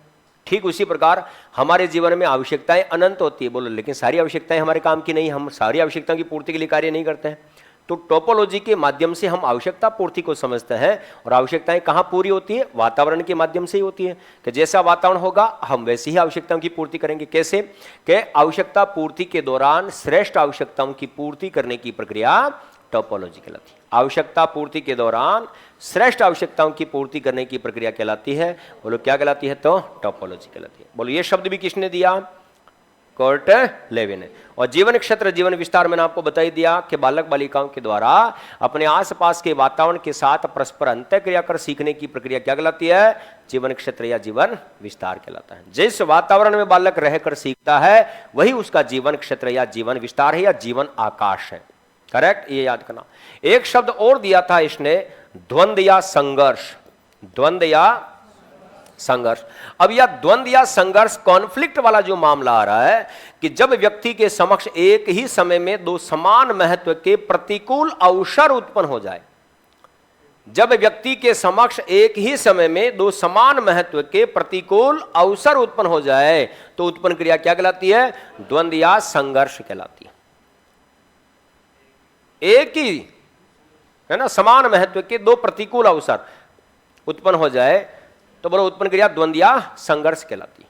ठीक उसी प्रकार हमारे जीवन में आवश्यकताएं अनंत होती है, बोलो, लेकिन सारी आवश्यकताएं हमारे काम की नहीं, हम सारी आवश्यकताओं की पूर्ति के लिए कार्य नहीं करते हैं। तो टोपोलॉजी के माध्यम से हम आवश्यकता पूर्ति को समझते हैं, और आवश्यकताएं कहां पूरी होती है? वातावरण के माध्यम से ही होती है, कि जैसा वातावरण होगा हम वैसी ही आवश्यकताओं की पूर्ति करेंगे। कैसे? कि आवश्यकता पूर्ति के दौरान श्रेष्ठ आवश्यकताओं की पूर्ति करने की प्रक्रिया टोपोलॉजी कहलाती है। आवश्यकता पूर्ति के दौरान श्रेष्ठ आवश्यकताओं की पूर्ति करने की प्रक्रिया कहलाती है, बोलो क्या कहलाती है? तो टोपोलॉजी कहलाती है। बोलो, ये शब्द भी किसने दिया? कोर्ट लेविन ने। और जीवन क्षेत्र जीवन विस्तार मैंने आपको बता ही दिया कि बालक बालिकाओं के द्वारा अपने आसपास के वातावरण के साथ परस्पर अंतःक्रिया कर सीखने की प्रक्रिया क्या कहलाती है? जीवन क्षेत्र या जीवन विस्तार कहलाता है। जिस वातावरण में बालक रहकर सीखता है वही उसका जीवन क्षेत्र या जीवन विस्तार है या जीवन आकाश है। करेक्ट, ये याद करना। एक शब्द और दिया था इसने, द्वंद्व या संघर्ष। द्वंद्व या संघर्ष। अब यह द्वंद्व या संघर्ष, कॉन्फ्लिक्ट वाला जो मामला आ रहा है कि जब व्यक्ति के समक्ष एक ही समय में दो समान महत्व के प्रतिकूल अवसर उत्पन्न हो जाए। जब व्यक्ति के समक्ष एक ही समय में दो समान महत्व के प्रतिकूल अवसर उत्पन्न हो जाए तो उत्पन्न क्रिया क्या कहलाती है? द्वंद्व या संघर्ष कहलाती है। एक ही है ना, समान महत्व के दो प्रतिकूल अवसर उत्पन्न हो जाए तो बोलो उत्पन्न क्रिया द्वंद्व या संघर्ष कहलाती है।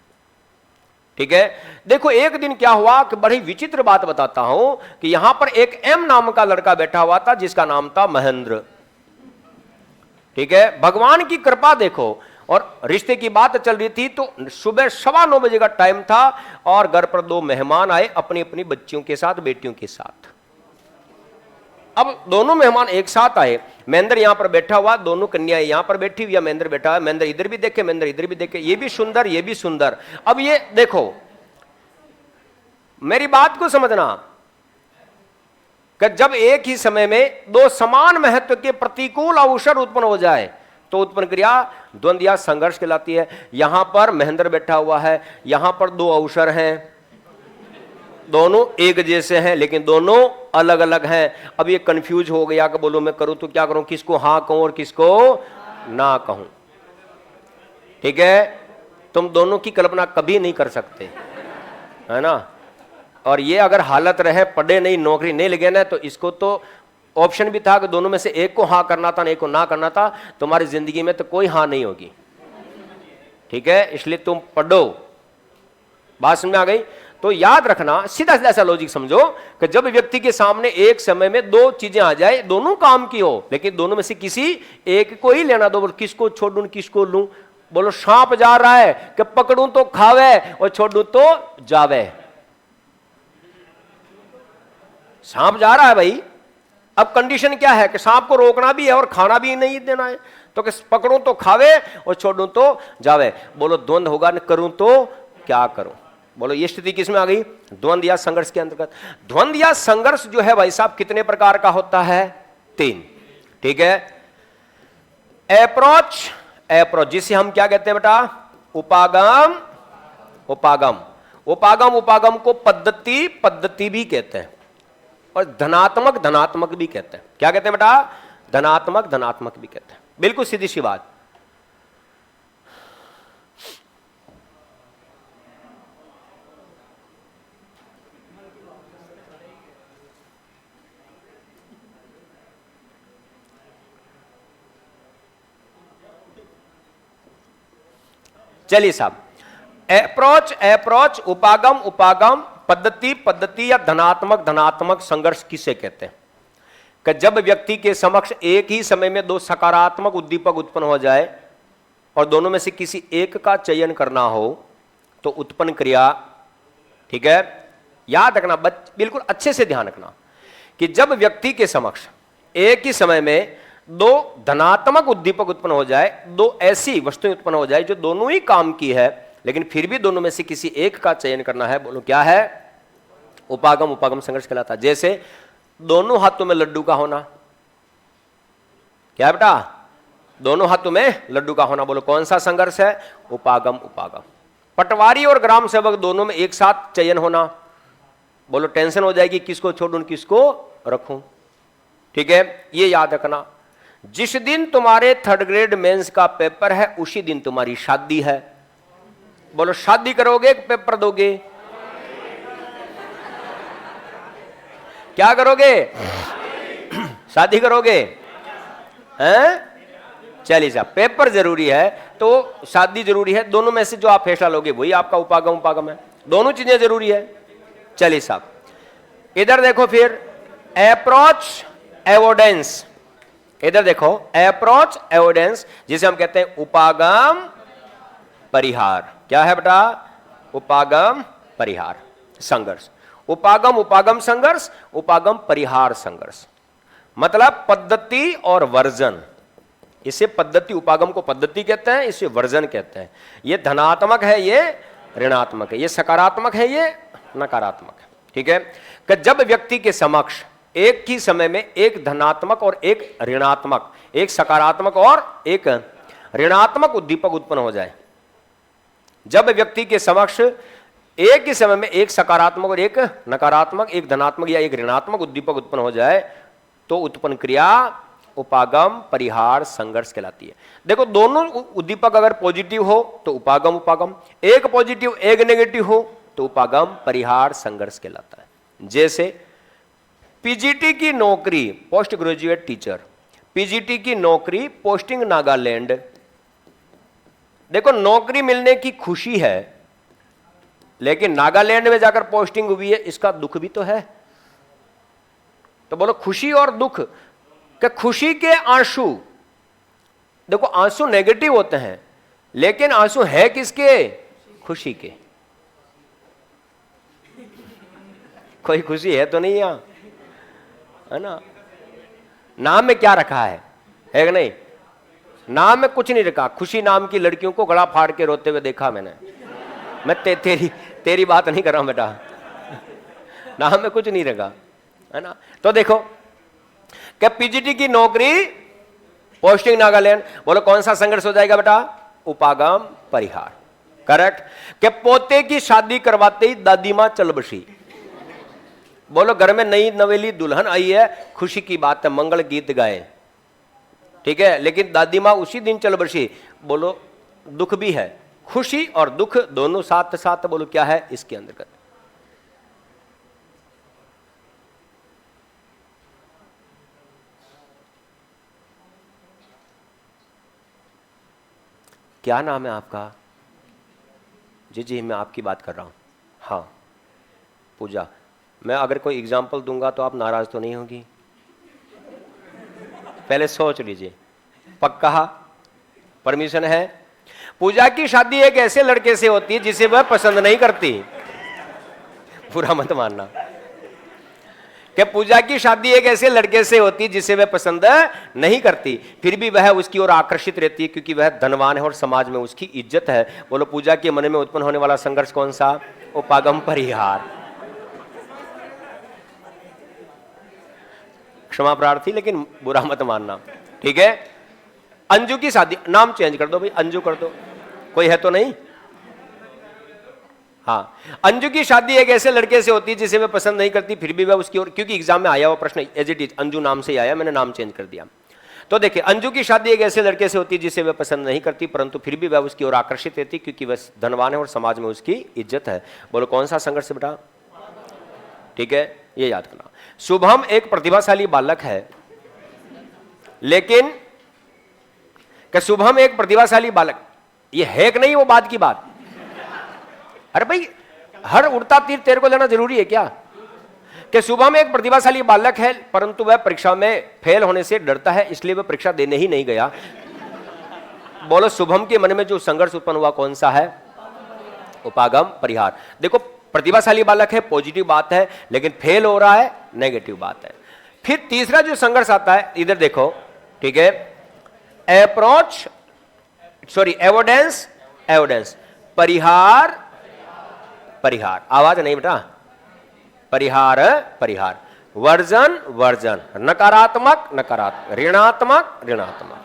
ठीक है, देखो एक दिन क्या हुआ कि बड़ी विचित्र बात बताता हूं कि यहां पर एक एम नाम का लड़का बैठा हुआ था जिसका नाम था महेंद्र। ठीक है, भगवान की कृपा देखो, और रिश्ते की बात चल रही थी, तो सुबह 9:15 बजे का टाइम था और घर पर दो मेहमान आए अपनी अपनी बच्चियों के साथ, बेटियों के साथ। अब दोनों मेहमान एक साथ आए, महेंद्र यहां पर बैठा हुआ, दोनों कन्याएं यहां पर बैठी हुई, महेंद्र बैठा है, महेंद्र इधर भी देखे, महेंद्र इधर भी देखे, ये भी सुंदर ये भी सुंदर। अब ये देखो, मेरी बात को समझना कि जब एक ही समय में दो समान महत्व के प्रतिकूल अवसर उत्पन्न हो जाए तो उत्पन्न क्रिया द्वंद्व या संघर्ष कहलाती है। यहां पर महेंद्र बैठा हुआ है, यहां पर दो अवसर हैं, दोनों एक जैसे हैं लेकिन दोनों अलग अलग हैं। अब ये कंफ्यूज हो गया कि बोलो मैं करूं तो क्या करूं, किसको हां कहूं और किसको ना कहूं। ठीक है, तुम दोनों की कल्पना कभी नहीं कर सकते, है ना। और ये अगर हालत रहे, पढ़े नहीं, नौकरी नहीं लगे ना, तो इसको तो ऑप्शन भी था कि दोनों में से एक को हां करना था, एक को ना करना था। तुम्हारी जिंदगी में तो कोई हां नहीं होगी। ठीक है, इसलिए तुम पढ़ो। बात समझ में आ गई? तो याद रखना, सीधा सीधा सा लॉजिक समझो कि जब व्यक्ति के सामने एक समय में दो चीजें आ जाए, दोनों काम की हो, लेकिन दोनों में से किसी एक को ही लेना दो, बोलो किसको छोड़ूं किसको लूं। बोलो सांप जा रहा है कि पकड़ूं तो खावे और छोड़ूं तो जावे। सांप जा रहा है भाई, अब कंडीशन क्या है कि सांप को रोकना भी है और खाना भी नहीं देना है, तो कि पकड़ूं तो खावे और छोड़ूं तो जावे। बोलो द्वंद्व होगा, न करूं तो क्या करूं। बोलो ये स्थिति किसमें आ गई? द्वंद्व या संघर्ष के अंतर्गत। द्वंद्व या संघर्ष जो है भाई साहब कितने प्रकार का होता है? 3। ठीक है, अप्रोच, अप्रोच जिसे हम क्या कहते हैं बेटा? उपागम, उपागम, उपागम, उपागम को पद्धति, पद्धति भी कहते हैं, और धनात्मक, धनात्मक भी कहते हैं। क्या कहते हैं बेटा? धनात्मक, धनात्मक भी कहते हैं। बिल्कुल सीधी सी बात। चलिए साहब, अप्रोच अप्रोच, उपागम उपागम, पद्धति पद्धति या धनात्मक धनात्मक संघर्ष किसे कहते हैं? कि जब व्यक्ति के समक्ष एक ही समय में दो सकारात्मक उद्दीपक उत्पन्न हो जाए और दोनों में से किसी एक का चयन करना हो तो उत्पन्न क्रिया, ठीक है, याद रखना, बिल्कुल अच्छे से ध्यान रखना कि जब व्यक्ति के समक्ष एक ही समय में दो धनात्मक उद्दीपक उत्पन्न हो जाए, दो ऐसी वस्तुएं उत्पन्न हो जाए जो दोनों ही काम की है, लेकिन फिर भी दोनों में से किसी एक का चयन करना है, बोलो क्या है? उपागम उपागम संघर्ष कहलाता है। जैसे दोनों हाथों में लड्डू का होना, क्या है बेटा? दोनों हाथों में लड्डू का होना, बोलो कौन सा संघर्ष है? उपागम उपागम। पटवारी और ग्राम सेवक दोनों में एक साथ चयन होना, बोलो टेंशन हो जाएगी, किसको छोड़ूं किसको रखूं, ठीक है, ये याद रखना। जिस दिन तुम्हारे 3rd ग्रेड मेंस का पेपर है उसी दिन तुम्हारी शादी है, बोलो शादी करोगे कि पेपर दोगे? क्या करोगे? शादी करोगे हैं? चलिए साहब, पेपर जरूरी है तो शादी जरूरी है, दोनों में से जो आप फैसला लोगे वही आपका उपागम उपागम है, दोनों चीजें जरूरी है। चलिए साहब, इधर देखो फिर अप्रोच एवोडेंस, इधर देखो अप्रोच एवोडेंस, जिसे हम कहते हैं उपागम परिहार। क्या है बेटा? उपागम परिहार संघर्ष। उपागम उपागम संघर्ष, उपागम परिहार संघर्ष, मतलब पद्धति और वर्जन। इसे पद्धति, उपागम को पद्धति कहते हैं, इसे वर्जन कहते हैं। ये धनात्मक है, ये ऋणात्मक है, ये सकारात्मक है, ये नकारात्मक है, ठीक है। कि जब व्यक्ति के समक्ष एक ही समय में एक धनात्मक और एक ऋणात्मक, एक सकारात्मक और एक ऋणात्मक उद्दीपक उत्पन्न हो जाए, जब व्यक्ति के समक्ष एक ही समय में एक सकारात्मक और एक नकारात्मक, एक धनात्मक या एक ऋणात्मक उद्दीपक उत्पन्न हो जाए तो उत्पन्न क्रिया उपागम परिहार संघर्ष कहलाती है। देखो, दोनों उद्दीपक अगर पॉजिटिव हो तो उपागम उपागम, एक पॉजिटिव एक नेगेटिव हो तो उपागम परिहार संघर्ष कहलाता है। जैसे पीजीटी की नौकरी, पोस्ट ग्रेजुएट टीचर, पीजीटी की नौकरी, पोस्टिंग नागालैंड। देखो, नौकरी मिलने की खुशी है, लेकिन नागालैंड में जाकर पोस्टिंग हुई है, इसका दुख भी तो है। तो बोलो खुशी और दुख, कि खुशी के आंसू, देखो आंसू नेगेटिव होते हैं, लेकिन आंसू है किसके? खुशी के। कोई खुशी है तो नहीं यहां, है ना? नाम में क्या रखा है कि नहीं? नाम में कुछ नहीं रखा। खुशी नाम की लड़कियों को गला फाड़ के रोते हुए देखा मैंने। मैं तेरी बात नहीं कर रहा हूं बेटा, नाम में कुछ नहीं रखा, है ना? तो देखो, क्या पीजीटी की नौकरी, पोस्टिंग नागालैंड, बोलो कौन सा संघर्ष हो जाएगा बेटा? उपागम परिहार, करेक्ट। क्या पोते की शादी करवाते ही दादी मां चल बसी, बोलो घर में नई नवेली दुल्हन आई है, खुशी की बात है, मंगल गीत गाए, ठीक है, लेकिन दादी मां उसी दिन चल बसी, बोलो दुख भी है। खुशी और दुख दोनों साथ साथ, बोलो क्या है इसके अंतर्गत? क्या नाम है आपका? जी मैं आपकी बात कर रहा हूं। हाँ, पूजा। मैं अगर कोई एग्जाम्पल दूंगा तो आप नाराज तो नहीं होगी? पहले सोच लीजिए। पक्का? परमिशन है? पूजा की शादी एक ऐसे लड़के से होती है जिसे वह पसंद नहीं करती। बुरा मत मानना। कि पूजा की शादी एक ऐसे लड़के से होती है जिसे वह पसंद नहीं करती, फिर भी वह उसकी ओर आकर्षित रहती है क्योंकि वह धनवान है और समाज में उसकी इज्जत है। बोलो पूजा के मन में उत्पन्न होने वाला संघर्ष कौन सा? उपागम परिहार। क्षमा प्रार्थी, लेकिन बुरा मत मानना, ठीक है। अंजू की शादी, नाम चेंज कर दो भाई, अंजू कर दो, कोई है तो नहीं? हाँ, अंजू की शादी एक ऐसे लड़के से होती है जिसे वह पसंद नहीं करती, फिर भी वह उसकी ओर, क्योंकि एग्जाम में आया वो प्रश्न एज इट इज अंजू नाम से ही आया, मैंने नाम चेंज कर दिया। तो देखिए, अंजू की शादी एक ऐसे लड़के से होती है जिसे वह पसंद नहीं करती, परंतु फिर भी वह उसकी ओर आकर्षित रहती क्योंकि वह धनवान है और समाज में उसकी इज्जत है। बोलो कौन सा संघर्ष बेटा? ठीक है, ये याद करना। शुभम एक प्रतिभाशाली बालक है, लेकिन शुभम एक प्रतिभाशाली बालक, ये है कि नहीं वो बात की बात? अरे भाई, हर उड़ता तीर तेरे को लेना जरूरी है क्या? कि सुबह में एक प्रतिभाशाली बालक है परंतु वह परीक्षा में फेल होने से डरता है, इसलिए वह परीक्षा देने ही नहीं गया। बोलो, शुभम के मन में जो संघर्ष उत्पन्न हुआ कौन सा है? उपागम परिहार। देखो, प्रतिभाशाली बालक है, पॉजिटिव बात है, लेकिन फेल हो रहा है, नेगेटिव बात है। फिर तीसरा जो संघर्ष आता है, इधर देखो, ठीक है, अप्रोच, सॉरी, एवोडेंस, एवोडेंस, परिहार, परिहार, आवाज नहीं बेटा, परिहार, परिहार, वर्जन, वर्जन, नकारात्मक, नकारात्मक, ऋणात्मक, ऋणात्मक।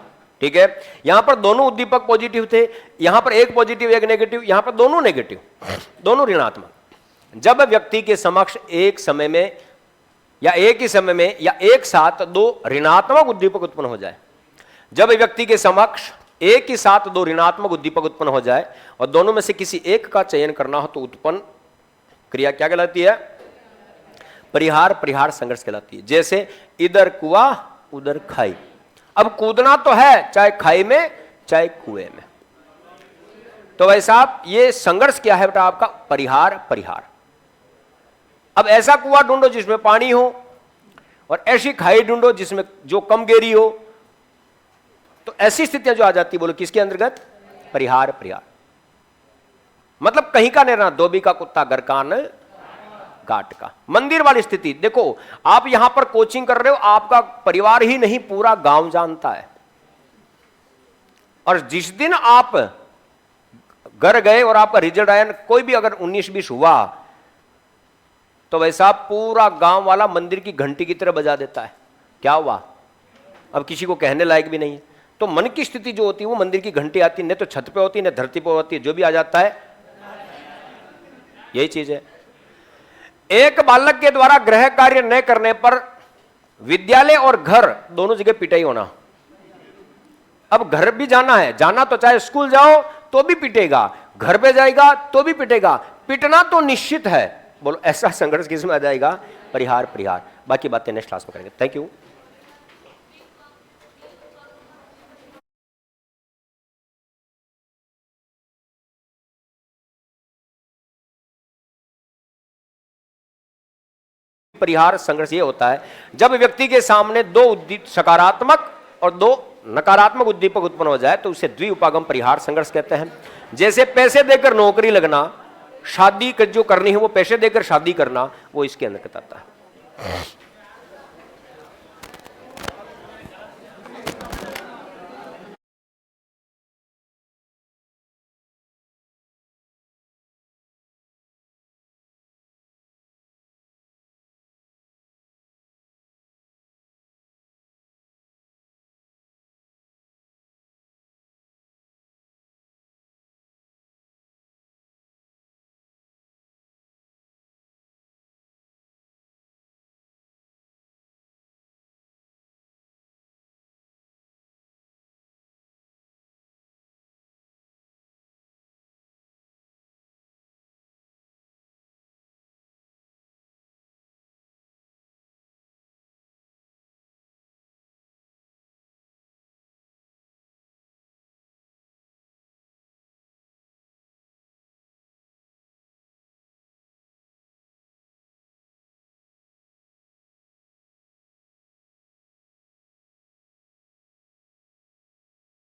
ठीक है, यहां पर दोनों उद्दीपक पॉजिटिव थे, यहां पर एक पॉजिटिव एक नेगेटिव, यहां पर दोनों नेगेटिव, दोनों ऋणात्मक। जब व्यक्ति के समक्ष एक समय में या एक ही समय में या एक साथ दो ऋणात्मक उद्दीपक उत्पन्न हो जाए, जब व्यक्ति के समक्ष एक ही साथ दो ऋणात्मक उद्दीपक उत्पन्न हो जाए और दोनों में से किसी एक का चयन करना हो तो उत्पन्न क्रिया क्या कहलाती है? परिहार, परिहार संघर्ष कहलाती है। जैसे इधर कुआं उधर खाई, अब कूदना तो है चाहे खाई में चाहे कुएं में। तो भाई साहब, ये संघर्ष क्या है बेटा आपका? परिहार, परिहार। अब ऐसा कुआं ढूंढो जिसमें पानी हो और ऐसी खाई ढूंढो जिसमें जो कम गहरी हो। तो ऐसी स्थितियां जो आ जाती, बोलो किसके अंतर्गत? परिहार, परिहार। मतलब कहीं का नहीं रहना, धोबी का कुत्ता घर कान घाट का। मंदिर वाली स्थिति देखो, आप यहां पर कोचिंग कर रहे हो, आपका परिवार ही नहीं पूरा गांव जानता है, और जिस दिन आप घर गए और आपका रिजल्ट आया, कोई भी अगर 19-20 हुआ तो वैसा पूरा गांव वाला मंदिर की घंटी की तरह बजा देता है। क्या हुआ? अब किसी को कहने लायक भी नहीं है। तो मन की स्थिति जो होती है वो मंदिर की घंटी आती है, न तो छत पे होती है न धरती पे होती है, जो भी आ जाता है यही चीज है। एक बालक के द्वारा गृह कार्य न करने पर विद्यालय और घर दोनों जगह पिटाई होना। अब घर भी जाना है, जाना तो चाहे स्कूल जाओ तो भी पिटेगा, घर पे जाएगा तो भी पिटेगा, पिटना तो निश्चित है। बोलो ऐसा संघर्ष किसमें आ जाएगा? परिहार, परिहार। बाकी बातें नेक्स्ट क्लास में करेंगे। Thank you. परिहार संघर्ष ये होता है जब व्यक्ति के सामने दो सकारात्मक और दो नकारात्मक उद्दीपक उत्पन्न हो जाए तो उसे द्विउपागम परिहार संघर्ष कहते हैं। जैसे पैसे देकर नौकरी लगना, शादी जो करनी है वो पैसे देकर शादी करना, वो इसके अंतर्गत आता है।